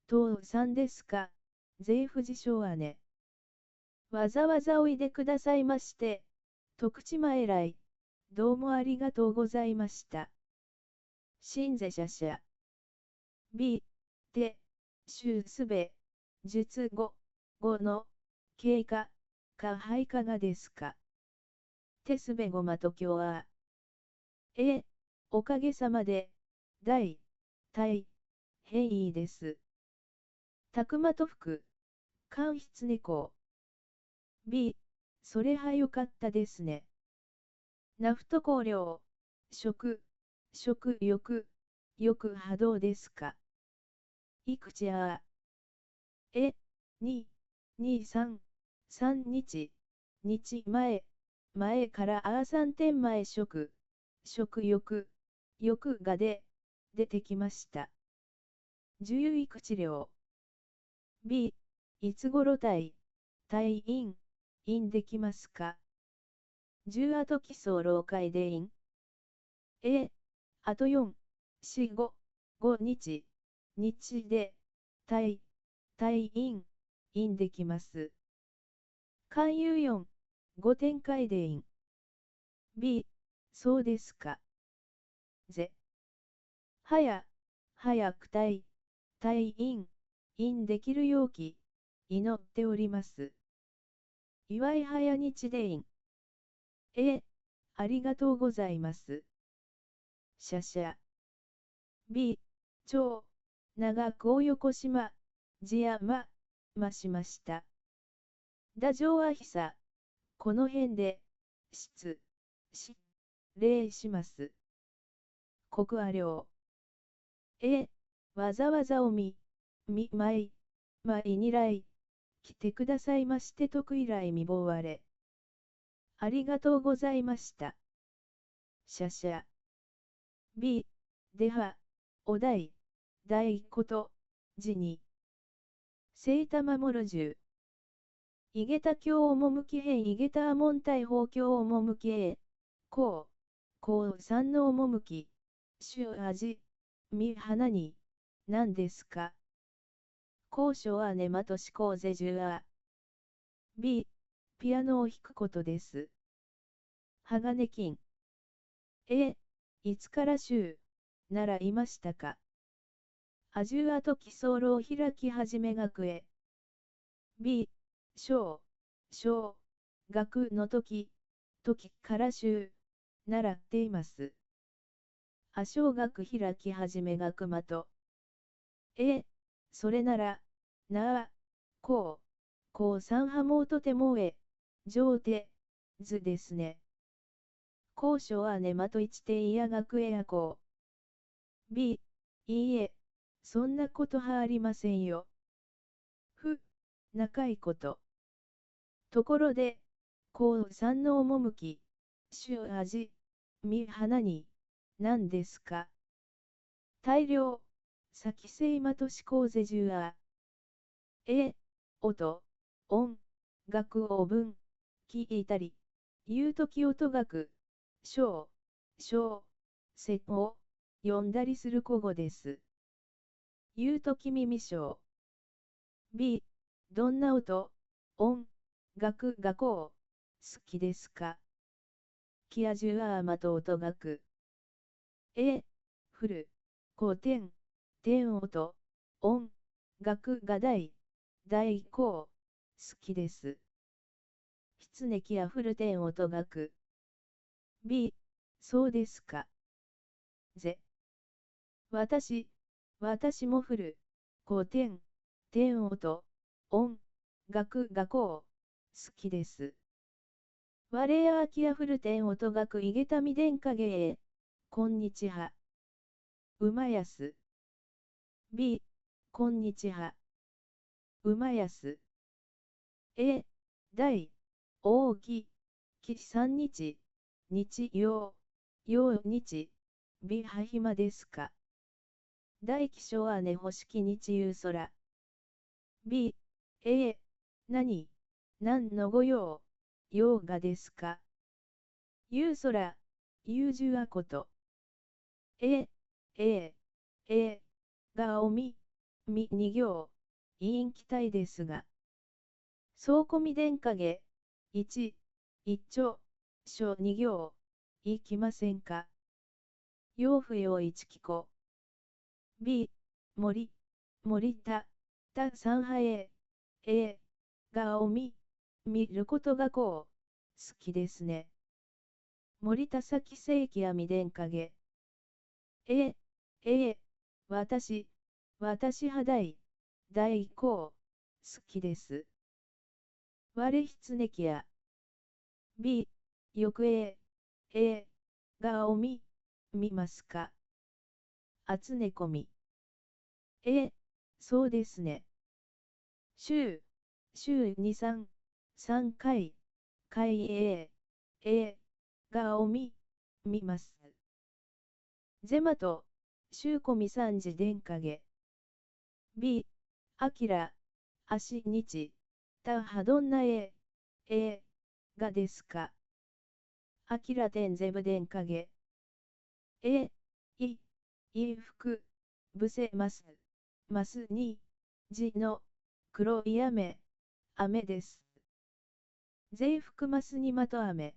父さんですか、税富士昭和ね。わざわざおいでくださいまして、徳島へ来、どうもありがとうございました。新世者者。B、で、週すべ、術後の、経過、はいかがですか。手すべごまと今日は。おかげさまで、大変いいです。たくまと服、間筆猫。B、それはよかったですね。ナフト香料、食欲波動ですか。いくちゃー。3日前から3点前食欲が出てきました。獣医治療。B、いつ頃退院できますか。10後基礎老会で院。あと4、4、5日で退院できます。勧誘4、5展開で院。B、そうですか。早く退院できるよう祈っております。祝い早日で院。ありがとうございます。B、長くお横島、しました。打上はひさ、この辺で、礼します。国あ領。わざわざに来、来てくださいまして徳以来未亡あれ。ありがとうございました。B、では、お題、大こと、字に。聖多守る十。井桁教趣編井桁阿門大法教趣へ。こう三の趣。主味、花に、何ですか。高所は根まとしこうぜじゅあ。B、ピアノを弾くことです。鋼金。いつから習いましたか。アジュアと基礎炉を開き始め学へ。B、小学の時から習っています。小学開き始め学まと。それなら、高三派もとても上手ですね。高所はねまと一定いや学へやこう。B、いいえ、そんなことはありませんよ。仲いいこと。ところで、三の趣、味、花に、何ですか。大量、先生まとしこうぜじゅあ。音、楽を聞いたり、言うとき音楽、小、を読んだりする古語です。言うとき耳小。B、どんな音、楽が好きですか。キアジュアーマと音楽。フル、点音、学が大行、好きです。狐きあふる点音学。B、そうですか。ぜ。私も振る。古典、点音、音、楽が好きです。我やあきあふる点音楽いげたみ殿下芸へ。こんにちは。うまやす。B、こんにちは。うまやす。A、大、大き、三日、日曜、曜日、B はひまですか。大気象姉星木日夕空。B、何のご用、用がですか。夕空、優柔あこと。えがおみ、二行、委員期待ですが。総込み殿下げ、一丁、書二行、いきませんか。用不要一機構。B、森田、三派がおみ、見ることが好きですね。森田崎世紀やみ殿下げ。私派大好きです。我狐きや。B、よくがお見ますか。あつねこみ。そうですね。週2、3回、がお見ます。ゼマと、週込み3時殿下げ。B、あきら、足日、はどんながですか。あきら天ゼブ殿下げ。い服、ぶせます。ますに、じの、黒い雨です。税服ますにまと雨。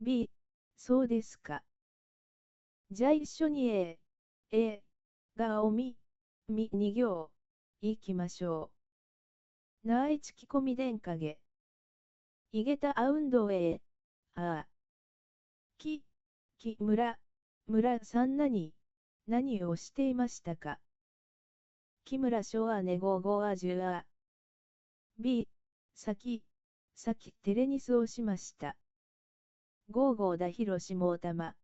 B、そうですか。じゃ一緒にがおみ、二行、行きましょう。なあいちきこみ殿下げ。いげたあ運動へ。ああ。村さん何をしていましたか。木村昭和ねごごあじゅあ。B、さきテレニスをしました。ゴーゴーだ広しもうたま。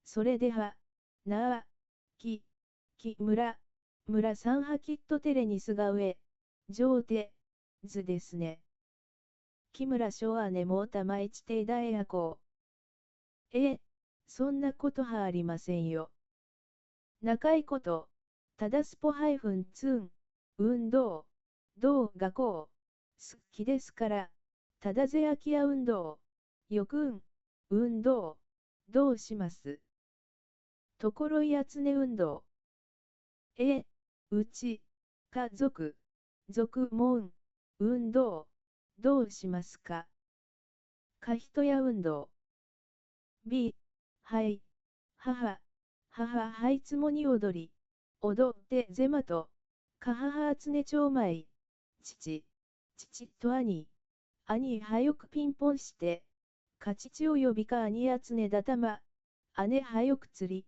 それでは、なあ、村さんはきっとテレニスが上、上手、図ですね。木村昭和ねもうたまいちていだえやこう。そんなことはありませんよ。仲いこと、ただスポ-ツン、運動、がこう、好きですから、ただぜあきや運動、よくん、運動、どうします。ところやつね運動。うち、家族、門、運動、どうしますか。かひとや運動。B、はい、母、はいつもに踊り、踊ってぜまと、かははあつねちょうまい、父と兄はよくピンポンして、か父を呼びか兄やつねだたま、姉はよく釣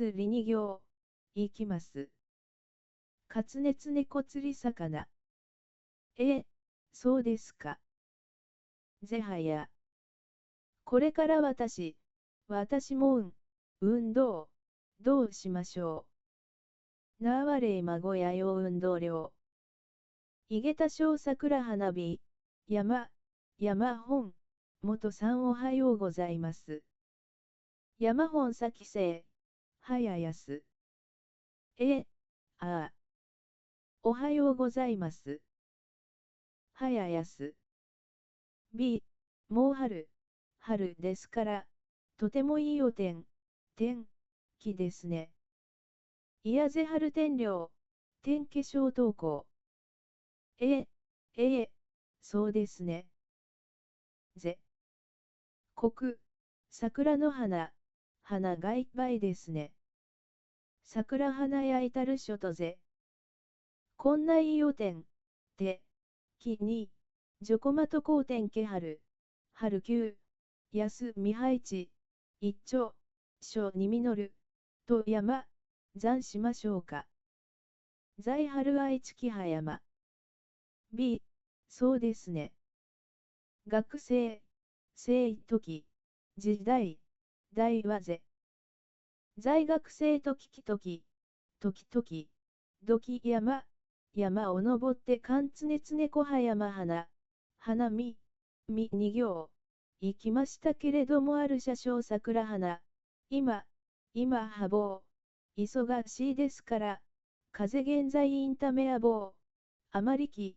りに行、行きます。かつねつねこ釣り魚。そうですか。ぜはや。これから私も運動、どうしましょう。なあわれい孫やよ運動量。いげたしょう桜花火、山本、元さんおはようございます。山本咲生、はややす。おはようございます。はややす。B、もう春ですから、とてもいいお天気ですね。いやぜ春天領、天化粧投稿。そうですね。ぜ。桜の花がいっぱいですね。桜花や至る所とぜ、こんないいおてん。て、きに、じょこまとこうてんけはる。はるきゅう。やすみはいち。一丁。しょにみのる。と山。ざんしましょうか。在春愛知木葉山。B、そうですね。学生、生時、時代、大和ぜ。在学生時々、時々、どき山、山を登ってかんつねつねこは山花、花見、二行、行きましたけれどもある車掌桜花、今、はぼう、忙しいですから、風現在インタメアぼう、あまり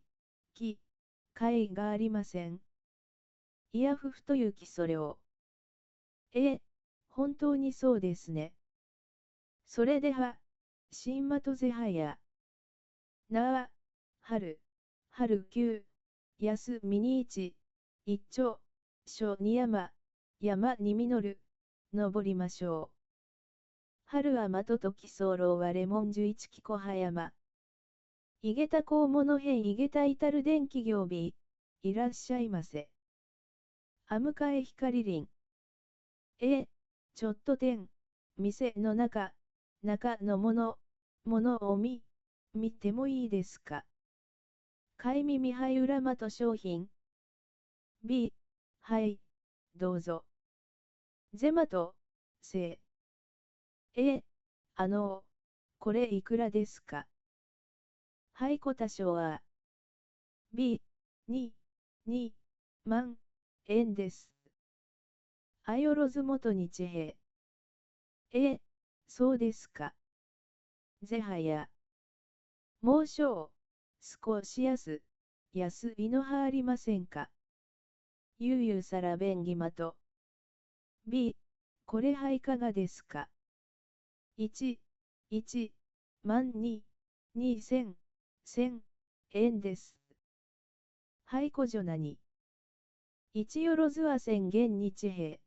会がありません。いやふふというきそれを。本当にそうですね。それでは、しんまとぜはや。なあ、春九、やすみにいち、一丁、しょに山にみのる、登りましょう。春はまととき候はレモン11きこは山。いげたこうものへんいげた至る電気業日、いらっしゃいませ。あむかえひかりりん。ちょっとてん、店の中のものを見てもいいですか。かいみみはい裏まと商品。B、はい、どうぞ。ゼマと、せ。これいくらですか。はいこ多少は。B、2万円です。あよろずもとにちへ。そうですか。ぜはや。もうしょう、少し安いのはありませんか。ゆうさらべんぎまと。B、これはいかがですか。1万2000円です。はいこじょなに。一よろずは宣言日平。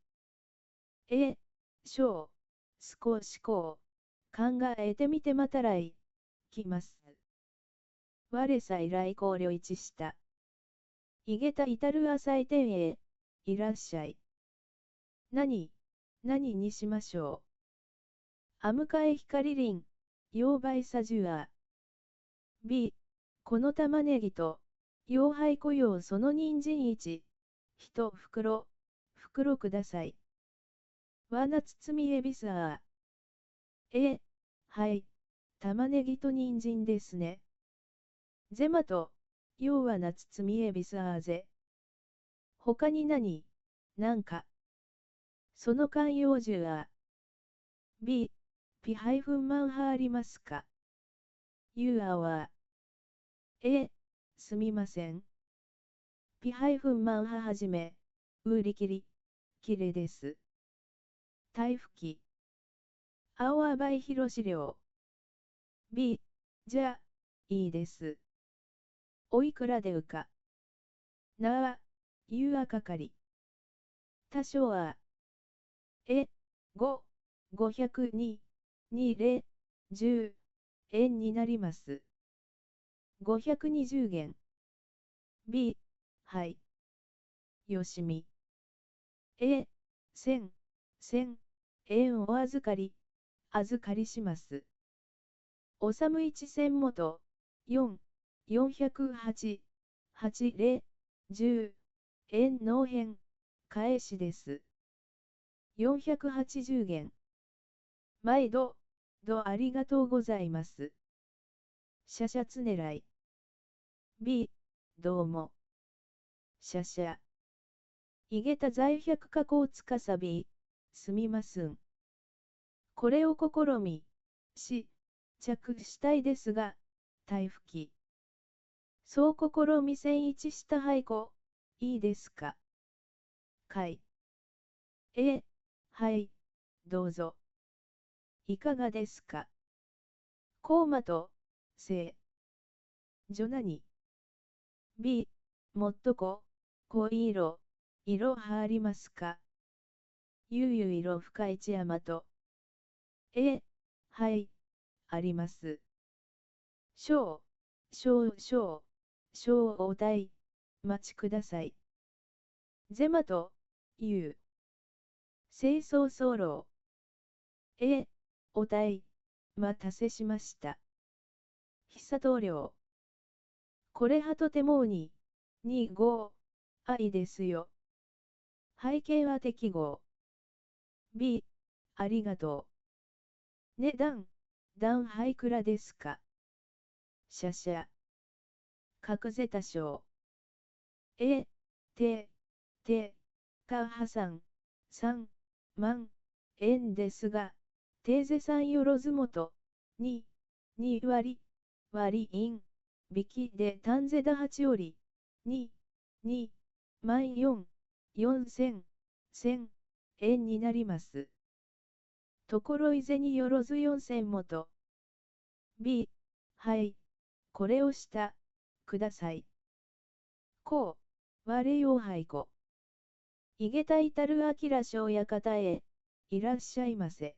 しょう、少し考えてみてまた来、きます。我幸来考慮一した。いげた至る浅い店へ、いらっしゃい。何にしましょう。あむかえひかりりん、ようばいさじゅあ。B、この玉ねぎと、ようはいこようその人参1、袋ください。わな包みえびすあ。はい、玉ねぎと人参ですね。ゼマと、ようはな包みえびすあぜ。他になんか。その慣用獣は、B、ピハイフンマンハありますか。ユーアは、すみません。ピハイフンマンハはじめ、売り切り、きれです。台吹き。青あばいひろし量。B、じゃ、いいです。おいくらでうか。なあ、ゆうあかかり。多少は、502、0、10円になります。520元。B、はい。よしみ。1000円お預かりします。おさむ一千元、408、80、10円納返、返しです。480元。毎度、ありがとうございます。シャシャツ狙い。B、どうも。シャシャ。いげた在百加工つかさび、すみますん。これを試み、着したいですが、台吹き。そう試み千一したはいこ、いいですか。かい。はい、どうぞ。いかがですか。コーマと、せい。じょなに。B、もっと濃い色はありますか。ゆう色深いち山と。はい、あります。しょ少々、少お待ちください。ゼマと、いう。清掃候。お待たせしました。久棟梁。これはとてもに5、愛ですよ。背景は適合。B、ありがとう。値段はいくらですか。しゃしゃ。角ぜ多少。かはさん、3万円ですが、テーゼさんよろずもと、2割引きで単ゼダ8より、2万4000円になります。ところいぜによろず4000もと。B、はい、これをしたください。こう、我よはいこ。いげたいたるあきらしょうやかたへ、いらっしゃいませ。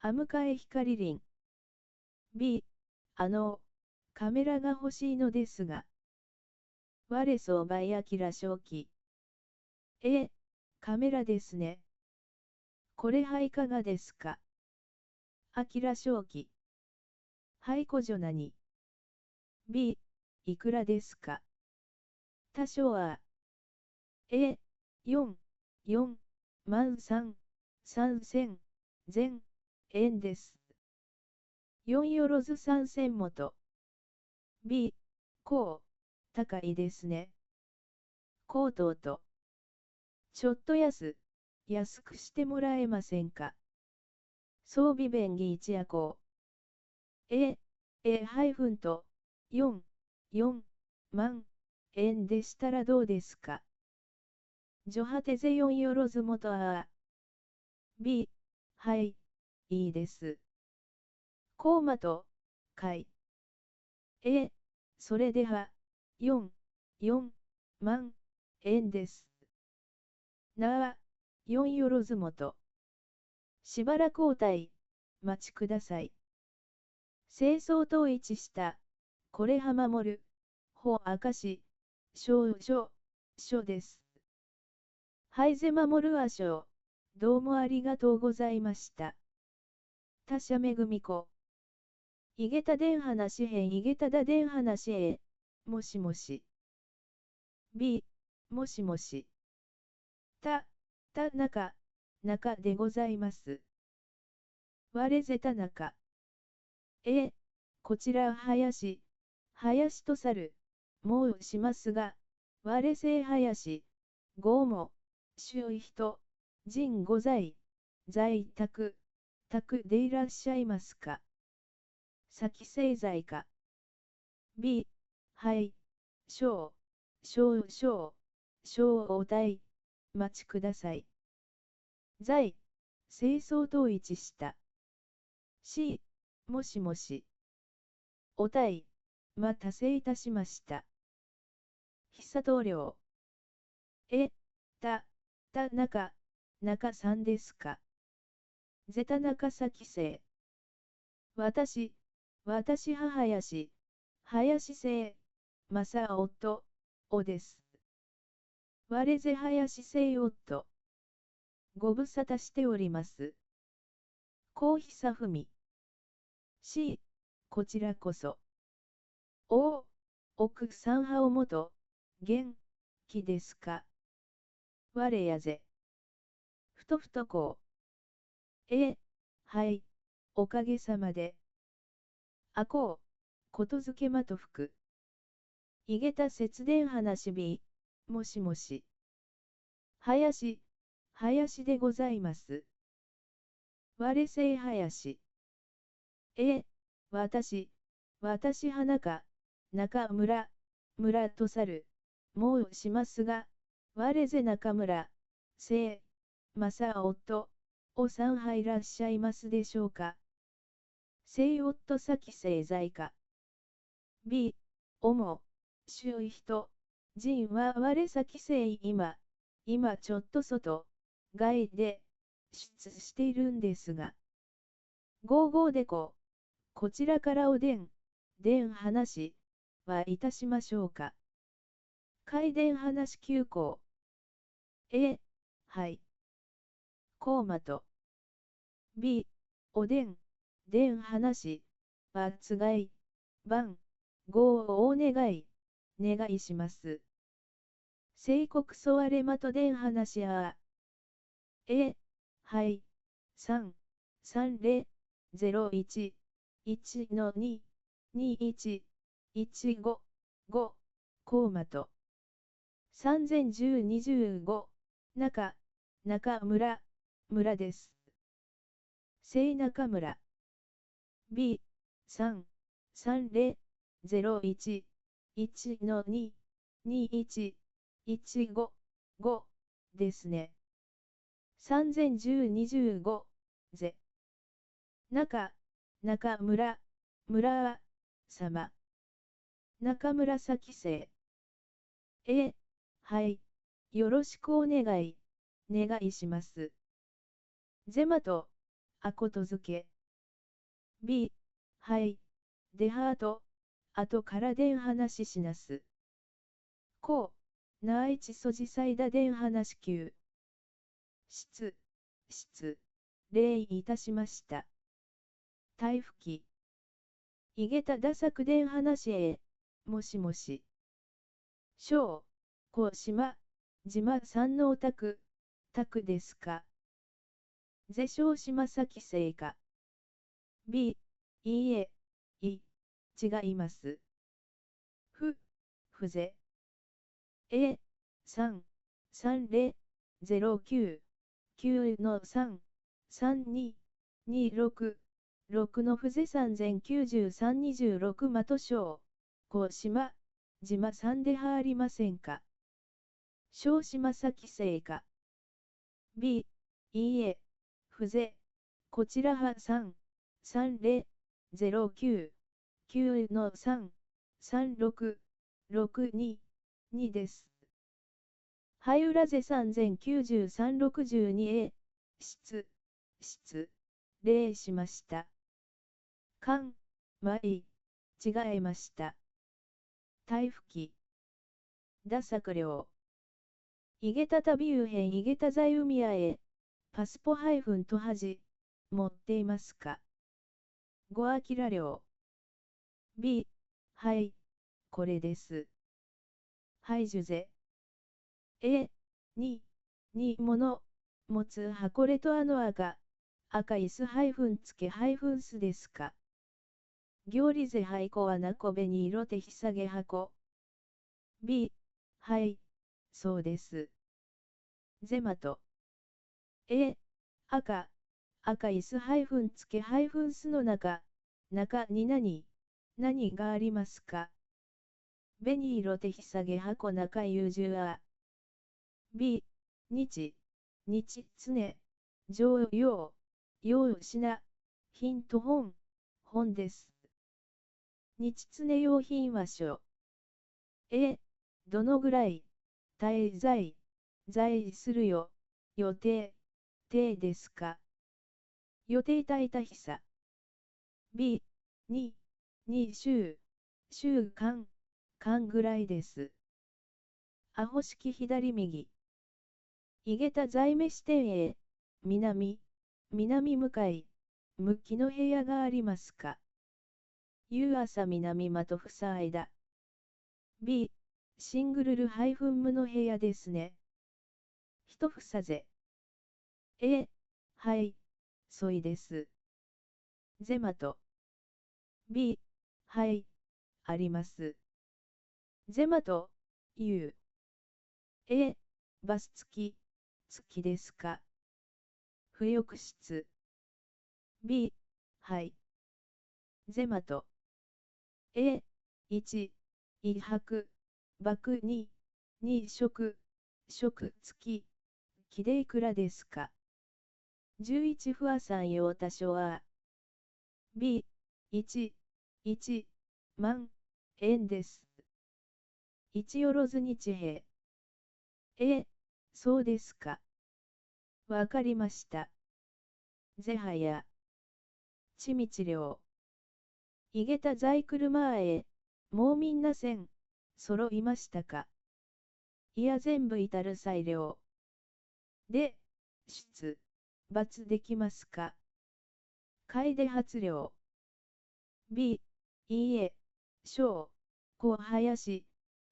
あむかえひかりりん。B、カメラが欲しいのですが。我そうばいあきらしょうき。カメラですね。これはいかがですか。あきらしょうき。はいこじょなに。B、いくらですか。多少は。4万3000全円です。4よろず3000もと。B、こう、高いですね。高騰と。ちょっと安くしてもらえませんか。装備便宜一夜行。と、4万円でしたらどうですか。ジョハテゼ4よろずもとあ。B、はい、いいです。コーマと、かい。それでは、4万円です。なあ、4よろずもと。しばらくお待ちください。清掃統一した、これは守る、ほあかし、少々です。はいぜ守るあしょう、どうもありがとうございました。他社めぐみこ。いげたでんはなしへんいげただでんはなしへ、もしもし。B、もしもし。中でございます。我ぜた中。こちら林と去る、申しますが、我せ林、ごも、周囲人、人ご在宅でいらっしゃいますか。先生在か。B、はい、少々お待ちください。在、清掃統一した。C、もしもし。お待たせいたしました。久棟梁。中さんですか。ぜた中崎生。私母林生、正夫、です。我ぜ林生夫。ご無沙汰しております。こうひさふみ。C、こちらこそ。奥さんはおもと、元気ですか。我やぜ。ふとこう。はい、おかげさまで。あこことづけまとふく。いげた節電話 B、もしもし。林でございます。我せい林。私花か、中村と去る、申しますが、我ぜ中村、正夫、さんはいらっしゃいますでしょうか。正夫先生在か。B、周囲人、人は我先生今ちょっと外、外で、出しているんですが。55でこちらからおでん、電話はいたしましょうか。回電話急行。はい。コーマと。B、おでん、電話はつがい、番、号をお願いします。聖国ソワレマと電話や。はい。3、30、01、1-2、21、15、5、コーマと。3010-25、中村、村です。聖中村。B、3、30、01、1-2、21、15、5ですね。3010-25、ぜ。中村、村様。中紫生。はい。よろしくお願いします。ゼマと、あことづけ。B、はい。デハート、後から電話しなす。こう、なあいちそじさいだ電話級。失、礼いたしました。台吹き。いげたださく電話へ、もしもし。小、こしま、島さんのお宅ですか。ぜ小島崎生か。B、いいえ、違います。ふぜ。3、30、09、9-3、32、26、6のふぜ3093-26まと小、こうしま、島さんではありませんか。小島崎生か。B、いいえ、ふぜ、こちらは3、30、09、9-3、36、62、2です。はい裏ぜ3093-62へ、礼しました。違いました。台吹き。だ作領。いげた旅遊編いげた在海屋へ、パスポ-とはじ、持っていますか。ごあきら領。B、はい、これです。はいじゅぜ。にもの、持つ箱れと赤いすつけすですか。行理ぜこはなこべに色てひさげ箱。B、はい、そうです。ゼマと。赤いすつけすの中に何がありますか。紅色てひさげ箱中優柔あ。B、日、常、常用、用品、品と本です。日常用品は書。どのぐらい、滞在するよ、予定ですか。予定たいたひさ。B、週間ぐらいです。アホ式左右。いげた在メ支店へ、南向かい、向きの部屋がありますか。夕朝南間とふさ間。B、シングルル無の部屋ですね。一房ぜ。はい、そいです。ゼマと。B、はい、あります。ゼマと、いう。バス付きですか。不浴室。B、はい。ゼマと。1、一泊、爆2食付き、きでいくらですか。11ふわさん用多少は。B、1万円です。1よろず日平。そうですか。わかりました。ぜはや。ちみちりょう。いげたざい車へ、もうみんなせん、揃いましたか。いや全部至る裁量。で、出、罰できますか。楓発令。B、いいえ、小、小林、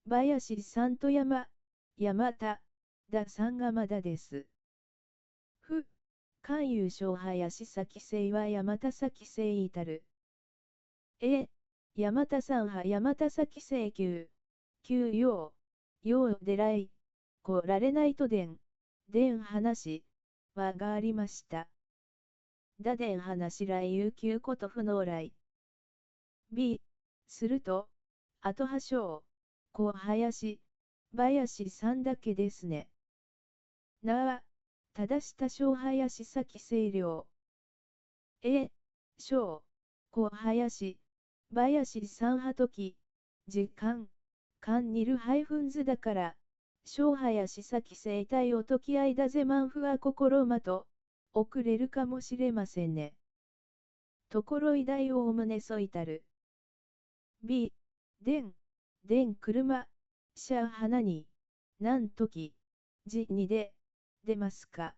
林さんと山田、さんがまだです。ふ、勧誘小林崎生は山田崎生至る。山田さんは山田崎生級よでらい、来られないと話はがありました。話来有給こと不能来。B、すると、後は小、小林さんだけですね。なあ、ただした小林崎清涼。小、小林さんはとき、時間にる図だから、小林崎生体をとき間ぜまんふは心まと、遅れるかもしれませんね。ところいだいおおむねそいたる。B、車、花に、なんとき、に出ますか。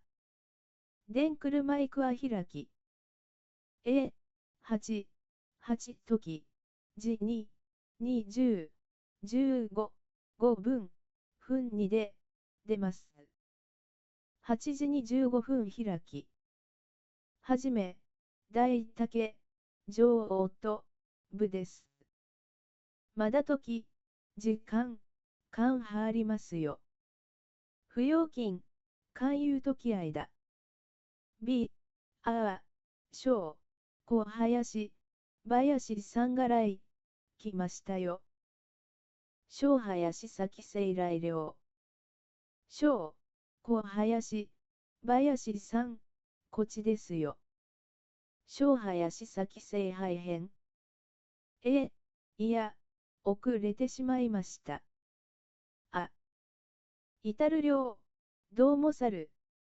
車行くは開き。8とき、に、10、15、5分に出ます。8時に15分開き。はじめ、大竹、女王と、部です。まだとき、時間はありますよ。不要金、勧誘とき間。B、小、小林さんが来、来ましたよ。小林崎生来領。小、小林さん、こっちですよ。小林崎生廃編。いや、遅れてしまいました。至る量、どうもさる、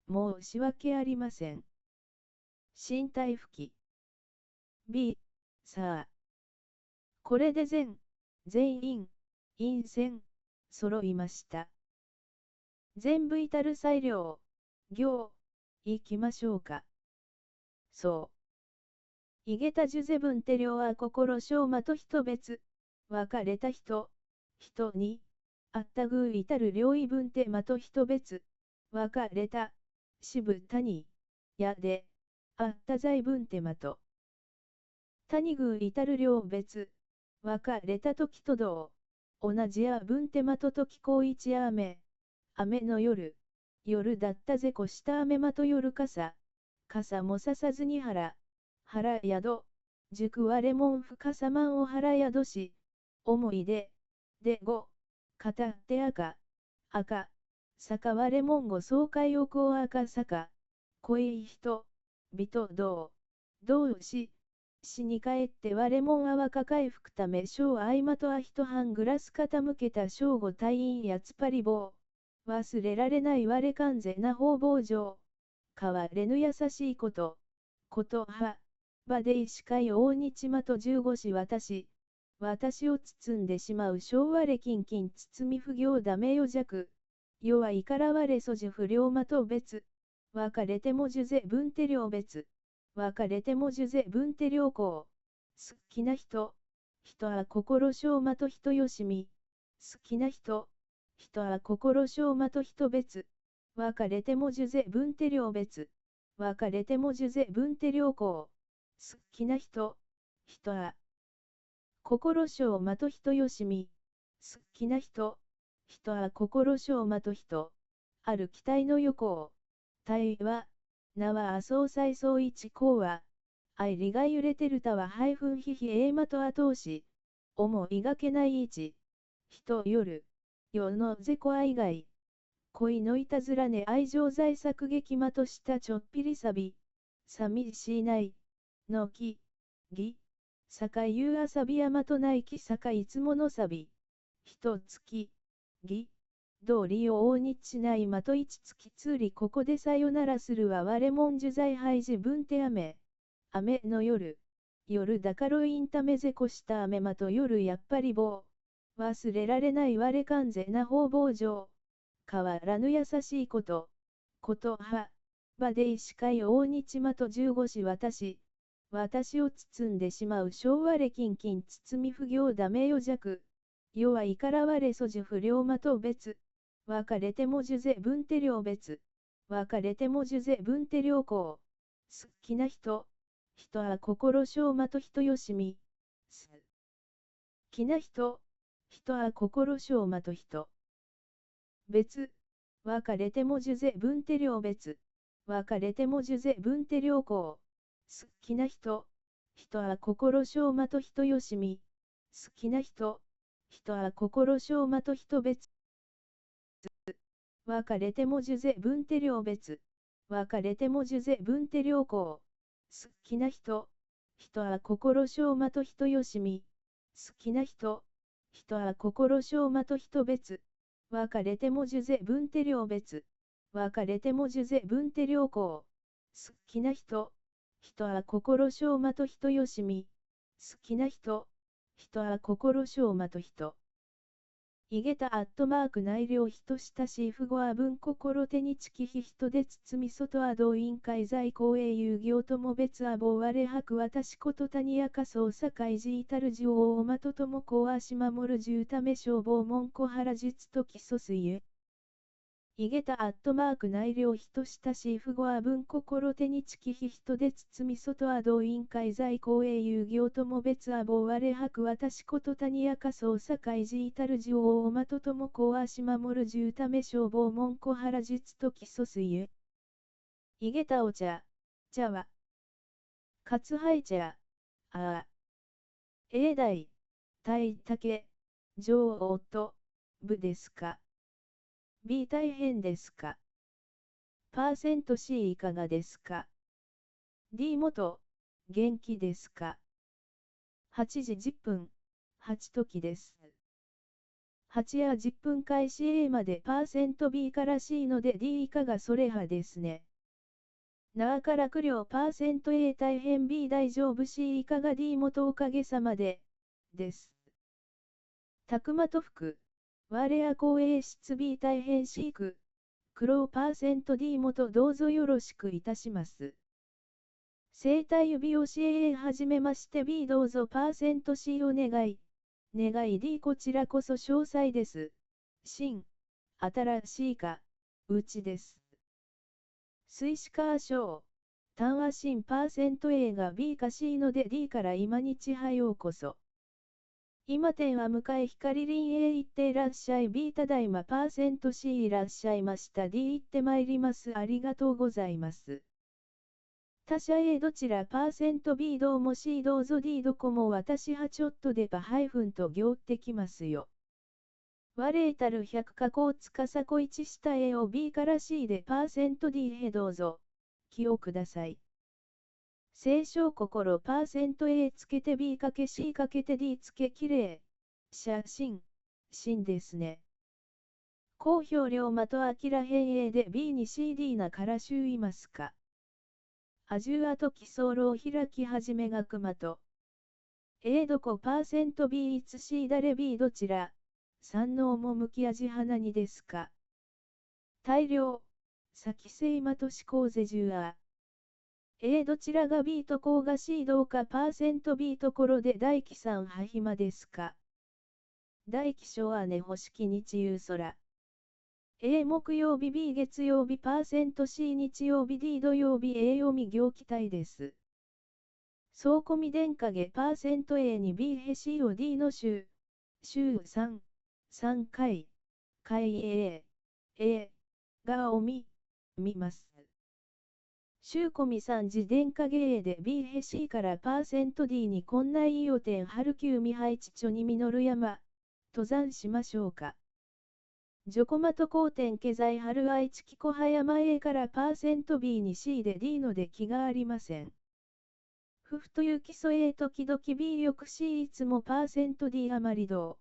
申し訳ありません。身体拭き。B、さあ。これで全員、陰線、揃いました。全部至る裁量、行、行きましょうか。そう。いげたじゅぜぶんてりょうは心しょうまと人別、別れた人に、あったぐう至る領域分てまと人別、別れた、しぶ谷、やで、あった在分てまと。谷ぐう至る領別、別れた時と同、同じや分てまと時こう一や雨の夜だったぜこした雨まと夜傘もささずに腹宿、塾はレモンふかさまんを腹宿し、思い出、語って赤、坂はレモンご爽快をこう赤坂、恋人、同しに帰ってはレモンあわか回復ため小合間とは一半グラス傾けた正午隊員やつぱり棒、忘れられない我完全な方々上、変われぬ優しいこと、は、場で医師会大日間と15子私を包んでしまう昭和れキン包み不行ダメよ弱、弱いからわれそじ不良間と別、別れてもじゅぜ分手両別、別れてもじゅぜ分手両行、好きな人は心しょうまと人よしみ、好きな人は心しょうまと人別、別れてもじゅぜ分手両別、別れてもじゅぜ分手両行、好きな人は心しょうまと人よしみ、好きな人は心しょうまと人、ある期待の横、対話、名は麻生再総一公は、愛理が揺れてるたはひひえいまと後押し、思いがけない一、人夜のぜこ愛外、恋のいたずらね愛情在作劇まとしたちょっぴりさび、寂しいない、のき、ぎ、坂ゆうあさび山とないき坂いつものさび、ひとつき、ぎ、通りを大日しないまと一月つりここでさよならするは我もんじゅ在廃自分て雨の夜夜だかろいんためぜこした雨まと夜やっぱり棒。忘れられない我完全な方々上。変わらぬ優しいこと。ことは。場で医師会大日まと15し私を包んでしまう昭和れキンキン包み不行だめよ弱。弱いから我そじ不良まと別。別れてもじゅぜ分手両別。別れてもじゅぜ分手両行。好きな人。人は心性まと人よしみ。好きな人。人は心性まと人。別。別れてもじゅぜ分手両別。別れてもじゅぜ分手両行。好きな人。人は心性まと人よしみ。好きな人。人は心性まと人別。別れてもじゅぜ分手両別。別れてもじゅぜ分手両行。好きな人。人は心性まと人よしみ。好きな人。人は心性まと人別。別れてもじゅぜ分手両別。別れてもじゅぜ分手両行。好きな人。人は心性まと人よしみ。好きな人。人は心性まと人。いげたアットマーク内量人親しい不語は文心手にちきひ人で包み外は動員会在公営遊行とも別あぼうわれはく私こと谷やかそうさかいじ至る女王おまとともこう足守る重ため消防門小原術と基礎水ゆ。いげたアットマーク内量人親しい不語は文心手にちきひ人で包み外は動員会在公営遊行とも別あぼうわれはく私こと谷やかそうさかいじ至る女王おまとともこう足守る重ため消防門小原術と基礎水ゆ。いげたお茶、茶は。かつはい茶、ああ。永代、大竹、女王と、部ですか。B 大変ですか。パーセント C いかがですか。D 元、元気ですか。8時10分、8時です。8や10分開始 A までパーセント B から C ので D 以下がそれ派ですね。なあからくりょうパーセント A 大変 B 大丈夫 C 以下が D 元おかげさまで、です。たくまと服、我や公営室 B 大変 C 区。クローパーセント D 元どうぞよろしくいたします。生体指を CA はじめまして B どうぞパーセント C お願い。願い D こちらこそ詳細です。新、新しいか、うちです。水死カーショー。単話新パーセント A が B か C ので D から今日はようこそ。今点は向かい光林 A 行っていらっしゃい B ただいまパーセント C いらっしゃいました D 行ってまいりますありがとうございます。他社 A どちらパーセント B どうも C どうぞ D どこも私はちょっとでパハイフンと行ってきますよ。我たる100加工つかさこ1下 A を B から C でパーセント D へどうぞ。気をください。清少心パーセント A つけて B かけ C かけて D つけきれい。写真。真ですね。公表量まとあきら変 A で B に CD なからしゅういますか。アジュアと基礎炉開き始めがくまと。A どこパーセント B いつ C だれ B どちら。三の趣味花にですか。大量。先生まとしこうぜじゅうあ。A どちらが B とこうが C どうかパーセント B ところで大気さんは暇ですか。大気小姉星木日夕空。A 木曜日 B 月曜日パーセント C 日曜日 D 土曜日 A 読み行期待です。総込み電影パーセント A に B へ C を D の週3回A がを見ます。週込み3時電化芸で B へ C からパーセント D にこんないい予点春休未配地町に実る山、登山しましょうか。ジョコマト高点下在春愛知木小葉山 A からパーセント B に C で D ので気がありません。夫婦という基礎 A 時々 B よく C いつもパーセント D 余りどう。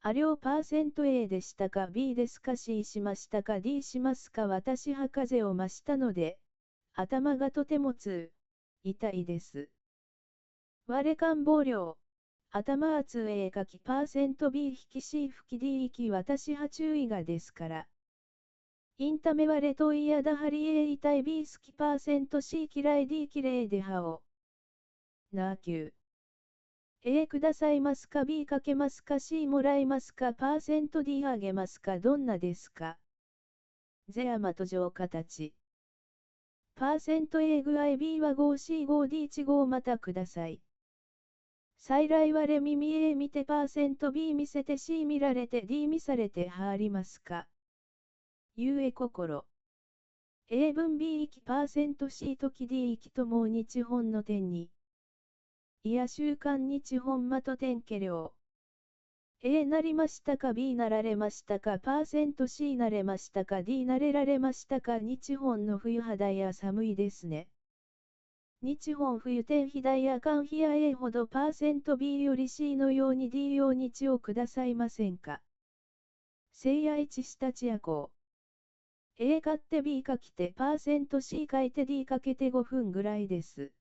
あ両パーセント A でしたか B ですか C しましたか D しますか私は風邪を増したので、頭がとても痛いです。我官房料。頭厚 A 書き%B 引き C 吹き D き私は注意がですから。インタメ我といやだはり A 痛い B 好き%C 嫌い D きれいではお。なあ9。A くださいますか B かけますか C もらいますか%D あげますかどんなですかゼアマト上形。%A 具合 B は 5C5D15 またください。再来我耳 A 見て%B 見せて C 見られて D 見されてはありますかゆえ心。A 分 B 域%C 時 D 域とも日本の点に。いや週間日本まと点家量。A なりましたか B なられましたか%C なれましたか D なれられましたか日本の冬肌や寒いですね。日本冬天肥大や寒冷や A ほど%B より C のように D 用日をくださいませんか。聖夜一したちやこう。A 買って B かきて%C 書いて D かけて5分ぐらいです。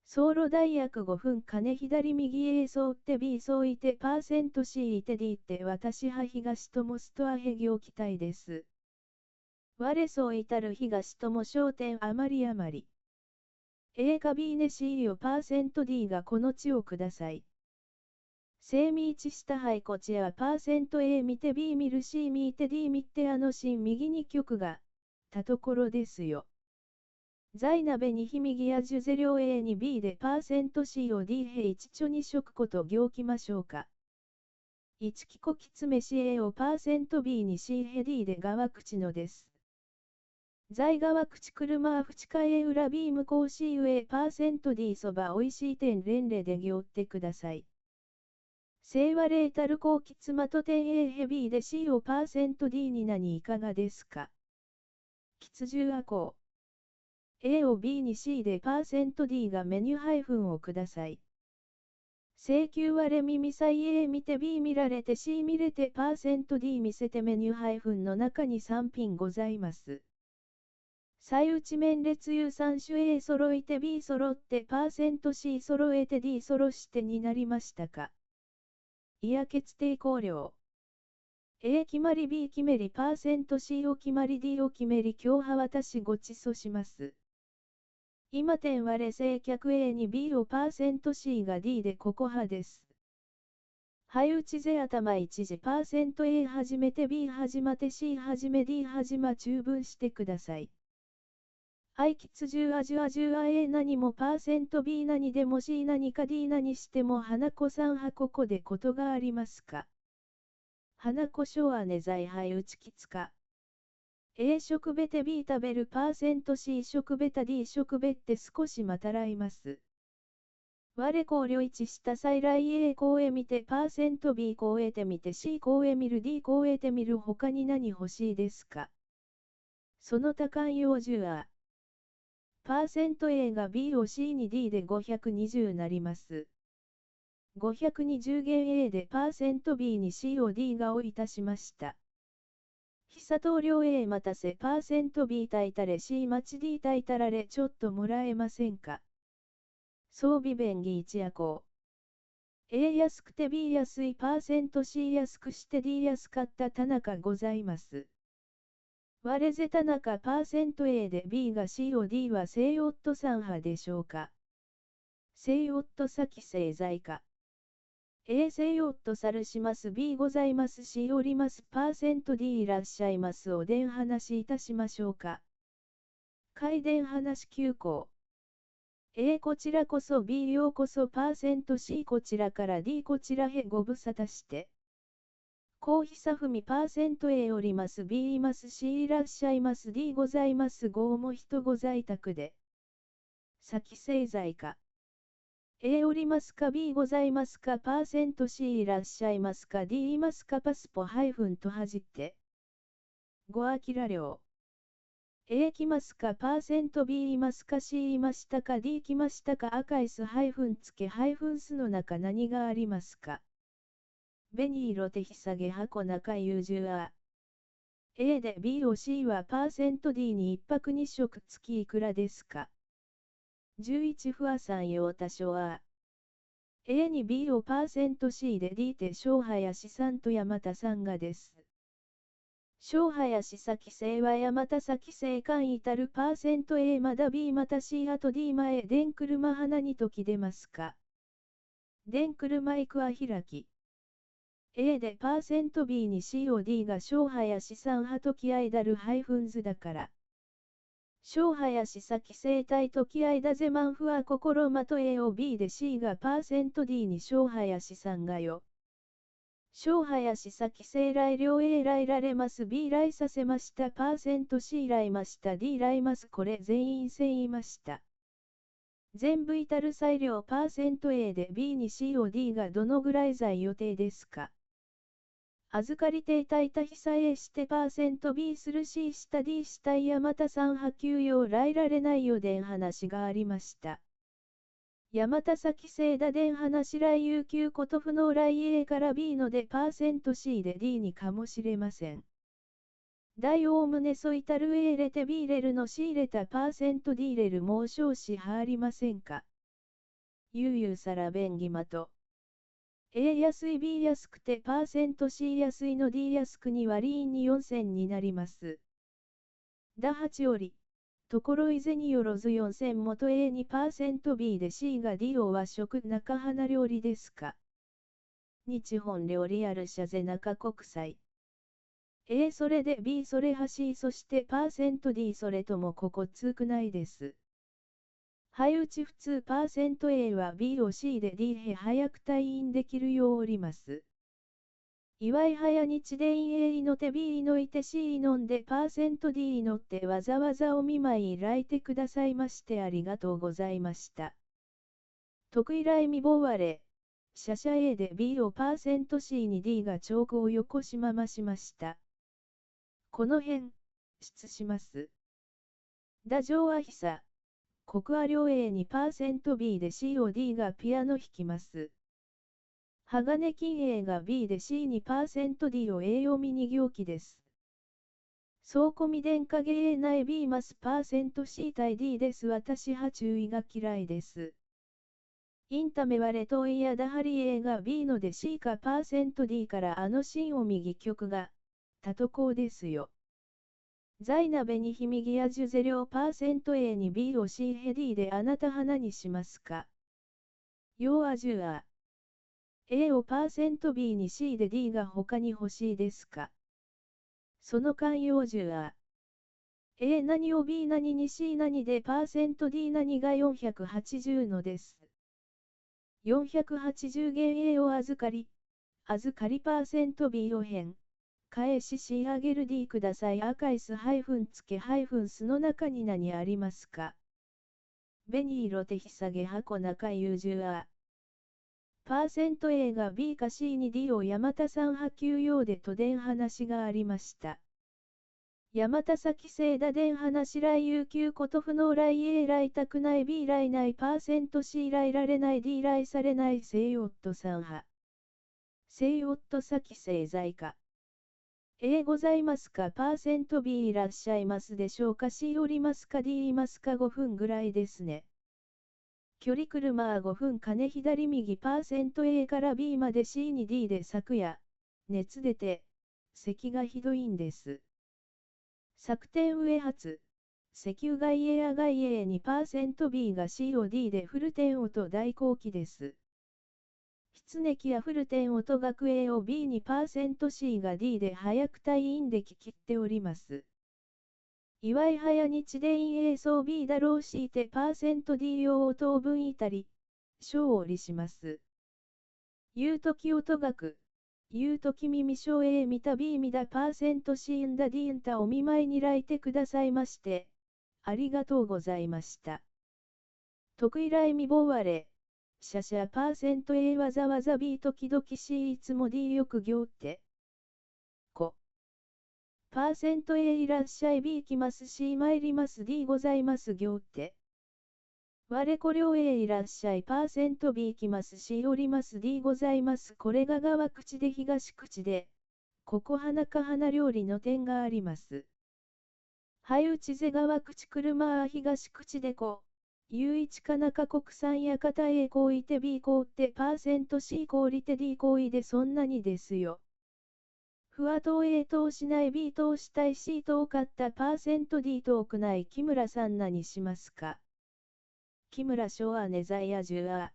走路大約5分金左右 A そうって B そういて%C いて D って私は東ともストアへ業期待です。我そう至る東とも商店あまりあまり。A か B ね C よ%D がこの地をください。正味一したはいこちは%A 見て B 見る C 見て D 見て芯右に曲が、たところですよ。在鍋にひ右やジュゼ両 A に B で%C を D へ一緒に食こと行きましょうか。一きこきつめ C A を%B に C へ D で側口のです。在側口車ふちかえ裏 B 向こう C 上%D そばおいしい点連レで行ってください。聖和レータル後期妻と点 A ヘビーで C を%D に何いかがですか。吉十アコー。A を B に C で%D がメニュー配分をください。請求割れ耳さい A 見て B 見られて C 見れて%D 見せてメニュー配分の中に3品ございます。最内面列有3種 A 揃えて B 揃って %C 揃えて D 揃してになりましたか。いや決定考慮。A 決まり B 決めり%C を決まり D を決めり今日は私ごちそうします。今点割れ正客 A に B を%C が D でここ派です。はい打ちぜ頭一時%A 始めて B 始まて C 始め D 始ま中分してください。I きつ10あ10あ10あ A 何も%B 何でも C 何か D 何しても花子さんはここでことがありますか。花子賞はね在配打ちきつか。A 食べて B 食べる%C 食べた D 食べって少しまたらいます。我考慮1した再来 A こうへ見て%B こうへてみて C こうへ見る D こうへてみる他に何欲しいですか。その多感用10は%A が B を C に D で520なります。520減 A で%B に C を D がをいたしました。久等量 A 待たせ%B 炊いたれ C 待ち D 炊いたられちょっともらえませんか。装備便宜一夜行。A 安くて B 安い%C 安くして D 安かった田中ございます。我ぜ田中%A で B が C を D は西ヨットさん派でしょうか。西ヨット先製材か。A 西ヨットさるします B ございます C おります%D いらっしゃいますおでん話いたしましょうか。回電話急行。A こちらこそ B ようこそ%C こちらから D こちらへご無沙汰して。コーヒサフミ%A おります B います C いらっしゃいます D ございますごも人ご在宅で。先製材か。A おりますか B ございますか%C いらっしゃいますか D いますかパスポ-とはじって。ごあきら量。A 来ますか%B いますか C いましたか D 来ましたか赤いス-つけ-すの中何がありますか。紅色手ひさげ箱中優柔あ。A で B を C は%D に1泊2食付きいくらですか。11ふわさん用多少あ。A に B をパーセント C で D て小林さんと山田さんがです。小林先生は山田先生間至るパーセント A まだ B また C あと D 前電車花に時出ますか。電車行くは開き。A でパーセント B に C を D が小林さんは時間るハイフンズだから。小林先生対時間ぜマンフは心まと A を B で C がパーセント D に小林さんがよ。小林先生来両 A 来られます B 来させましたパーセント C 来ました D 来ますこれ全員せ言いました。全部至る裁量パーセント A で B に C を D がどのぐらい在予定ですか。預かり手対多被さ A してパーセント B する C した D した山田さん波及用来られないよでん話がありました。山田先生だでん話来有給こと不能来 A から B のでパーセント C で D にかもしれません。大おおむねそいたる A 入れて B 入れるの C 入れたパーセント D 入れるもう少子はありませんか。ゆうゆうさら便宜まと。A 安い B 安くてパーセント C 安いの D 安くに割りに4000になります。だ8より。ところいぜによろず4000元 A にパーセント B で C が D を和食中花料理ですか。日本料理ある社ぜ中国際。A それで B それは C そしてパーセント D それともここつくないです。はい、うち普通パーセント A は B を C で D へ早く退院できるようおります。いわい早日で A の手 B のいて C のんでパーセント D のってわざわざお見舞い依頼てくださいましてありがとうございました。得意来未亡れ。社社 A で B をパーセント C に D が兆候をよこしまましました。この辺、出します。打上はひさ。国ア両 A にパーセント B で C を D がピアノ弾きます。鋼金 A が B で C にパーセント D を A 読みに行機です。総込み電化芸内 B ますパーセント C 対 D です。私は注意が嫌いです。インタメはレトイヤダハリ A が B ので C かパーセント D からあのシンを右曲が、たとこうですよ。ザイナベにひみぎやジュゼリョパーセント A に B を C ヘ D であなた花にしますか。要は10は A をパーセント B に C で D が他に欲しいですか。その間要10は A 何を B 何に C 何でパーセント D 何が480のです。480元 A を預かりパーセント B を返。返し仕上げる D ください。赤いスハイフンつけハイフンスの中に何ありますか。紅色手ひさげ箱中優柔は。パーセント A が B か C に D を山田さん波及用でとでん話がありました。山田先生だでん話来有給こと不能来 A 来たくない B 来ないパーセント C 来られない D 来されない聖夫さん派。聖夫先生在か。A ございますかパーセント B いらっしゃいますでしょうか C おりますか D いますか5分ぐらいですね。距離車は5分金左右パーセント A から B まで C に D で昨夜、熱出て、咳がひどいんです。昨天上発、石油外 A や外 A にパーセント B が C を D でフル点音大後期です。失熱やフル点音学 A を B にパーセント C が D で早く退院でききっております。いわい早日で A 層 B だろうしてパーセント D 用を当分いたり、小折りします。言うとき音学。言うとき耳小 A 見た B 見だパーセント C んだ D んたお見舞いに来てくださいまして、ありがとうございました。得意来未亡われ。パーセント A わざわざ B 時々 C いつも D よく行って。パーセント A いらっしゃい B 来ます C 参ります D ございます行って。我こ両 A いらっしゃいパーセント B 来ます C おります D ございますこれが川口で東口で、ここ花か花料理の店があります。はい、うちぜ川口車は東口でこ。U1 か中国産や型 A 行為て B 行って %C 行為て D 行為でそんなにですよ。不和等 A 等しない B 等したい C 等買った %D 等くない木村さん何しますか。木村昭和ネザイア10あ。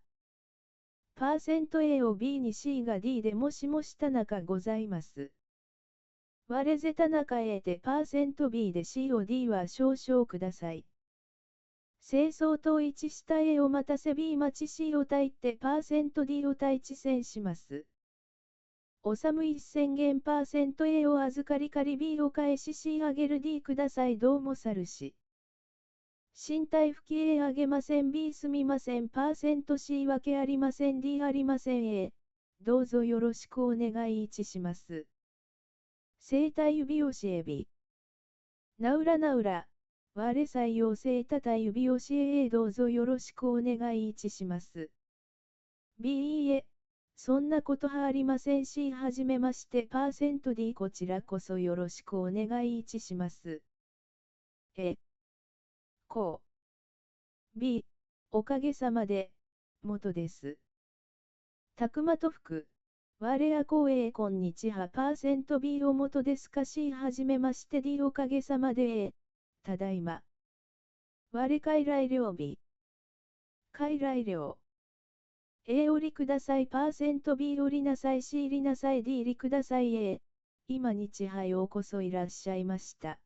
%A を B に C が D でもしもした中ございます。我ぜた中 A て %B で C を D は少々ください。清掃と1した A を待たせ B 待ち C を対って %D を対地戦します。おさむ1宣言 %A を預かり借り B を返し C あげる D くださいどうもさるし。身体不き A あげません B すみません %C 分けありません D ありません A。どうぞよろしくお願いします。生体指教え B。なうらなうら。我採用生体指教え A どうぞよろしくお願いします。B いいえ。そんなことはありませんし、はじめまして、%D こちらこそよろしくお願いします。こう。B、おかげさまで、元です。たくまと福。我やこうえこんにちは %B を元ですかし、はじめまして D おかげさまで、ただいま。我傀来料日。傀来料。A おりください %B おりなさい C りなさい D りください A。今日はようこそいらっしゃいました。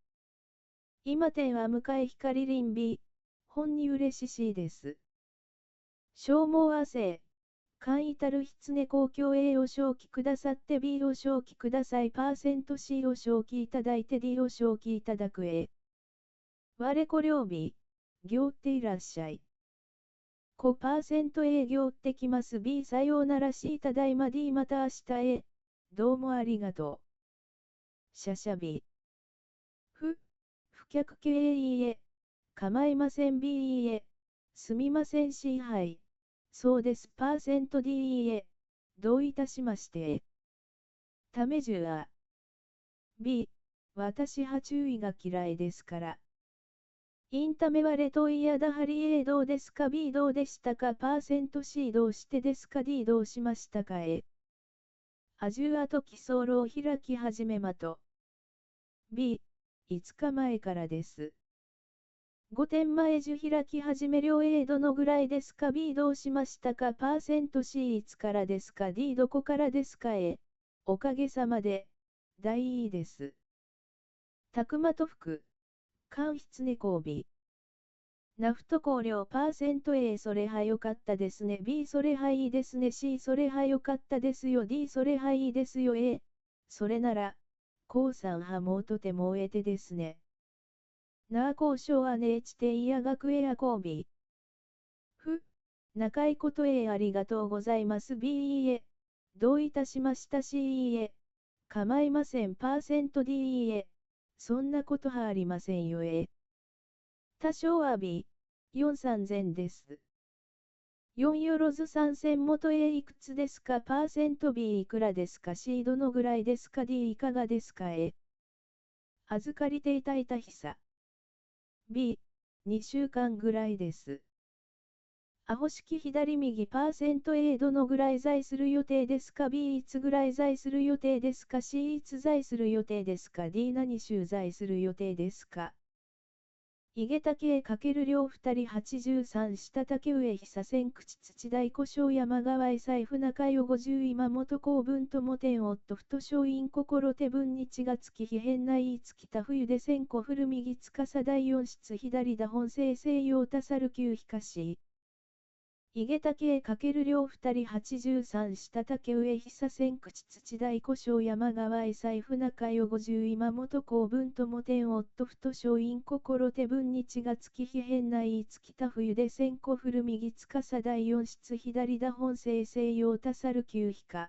今店は向かい光臨 B。本に嬉ししです。消耗亜生。簡易たる狐公共 A を正記くださって B を正記ください %C を正記いただいて D を正記いただく A。我こ両 B。行っていらっしゃい。5% 営業ってきます B さようなら C ただいま D また明日へ。どうもありがとう。シャシャ B。不客系 A いいえ。構いません B いいえ。すみません C はい。そうです %D いいえ。どういたしまして。ためじゅあ。B。私は注意が嫌いですから。インタメはレトイヤダハリ A どうですか B どうでしたか %C どうしてですか D どうしましたか A。アジュアと基礎炉を開き始めまと。B。5日前からです。5点前樹開き始め両 A どのぐらいですか B どうしましたか %C いつからですか D どこからですか A。おかげさまで、大いいです。たくまと福。間質猫 B。ナフト香料 %A それは良かったですね B それはいいですね C それは良かったですよ D それはいいですよ A。それなら、こうさんはもうとてもえてですね。なあ交渉はねえちていやがくえやこう B。仲いいこと A ありがとうございます B いいえ。どういたしました C いいえ。構いません %D いいえ。そんなことはありませんよ A。多少は B。4、3000です。4よろず3000元 A いくつですか %B いくらですか C どのぐらいですか D いかがですか A。預かりていたいた日さ。B。2週間ぐらいです。アホ式左右 %A どのぐらい在する予定ですか B いつぐらい在する予定ですか C いつ在する予定ですか D 何週在する予定ですか井桁系×両2人83下竹上久千口土大古生山川へ財布中代50今元公文とも天夫太勝院心手分日が月非変内月田冬で千個古右つかさ第四室左だ本性西洋たさる旧東し井桁系×両2人83下竹上久千口土大古生山川へ財布中代50今元公文とも天夫太勝院心手分日が月非変内月田冬で千個古右つかさ第四室左だ本性西洋たさる旧東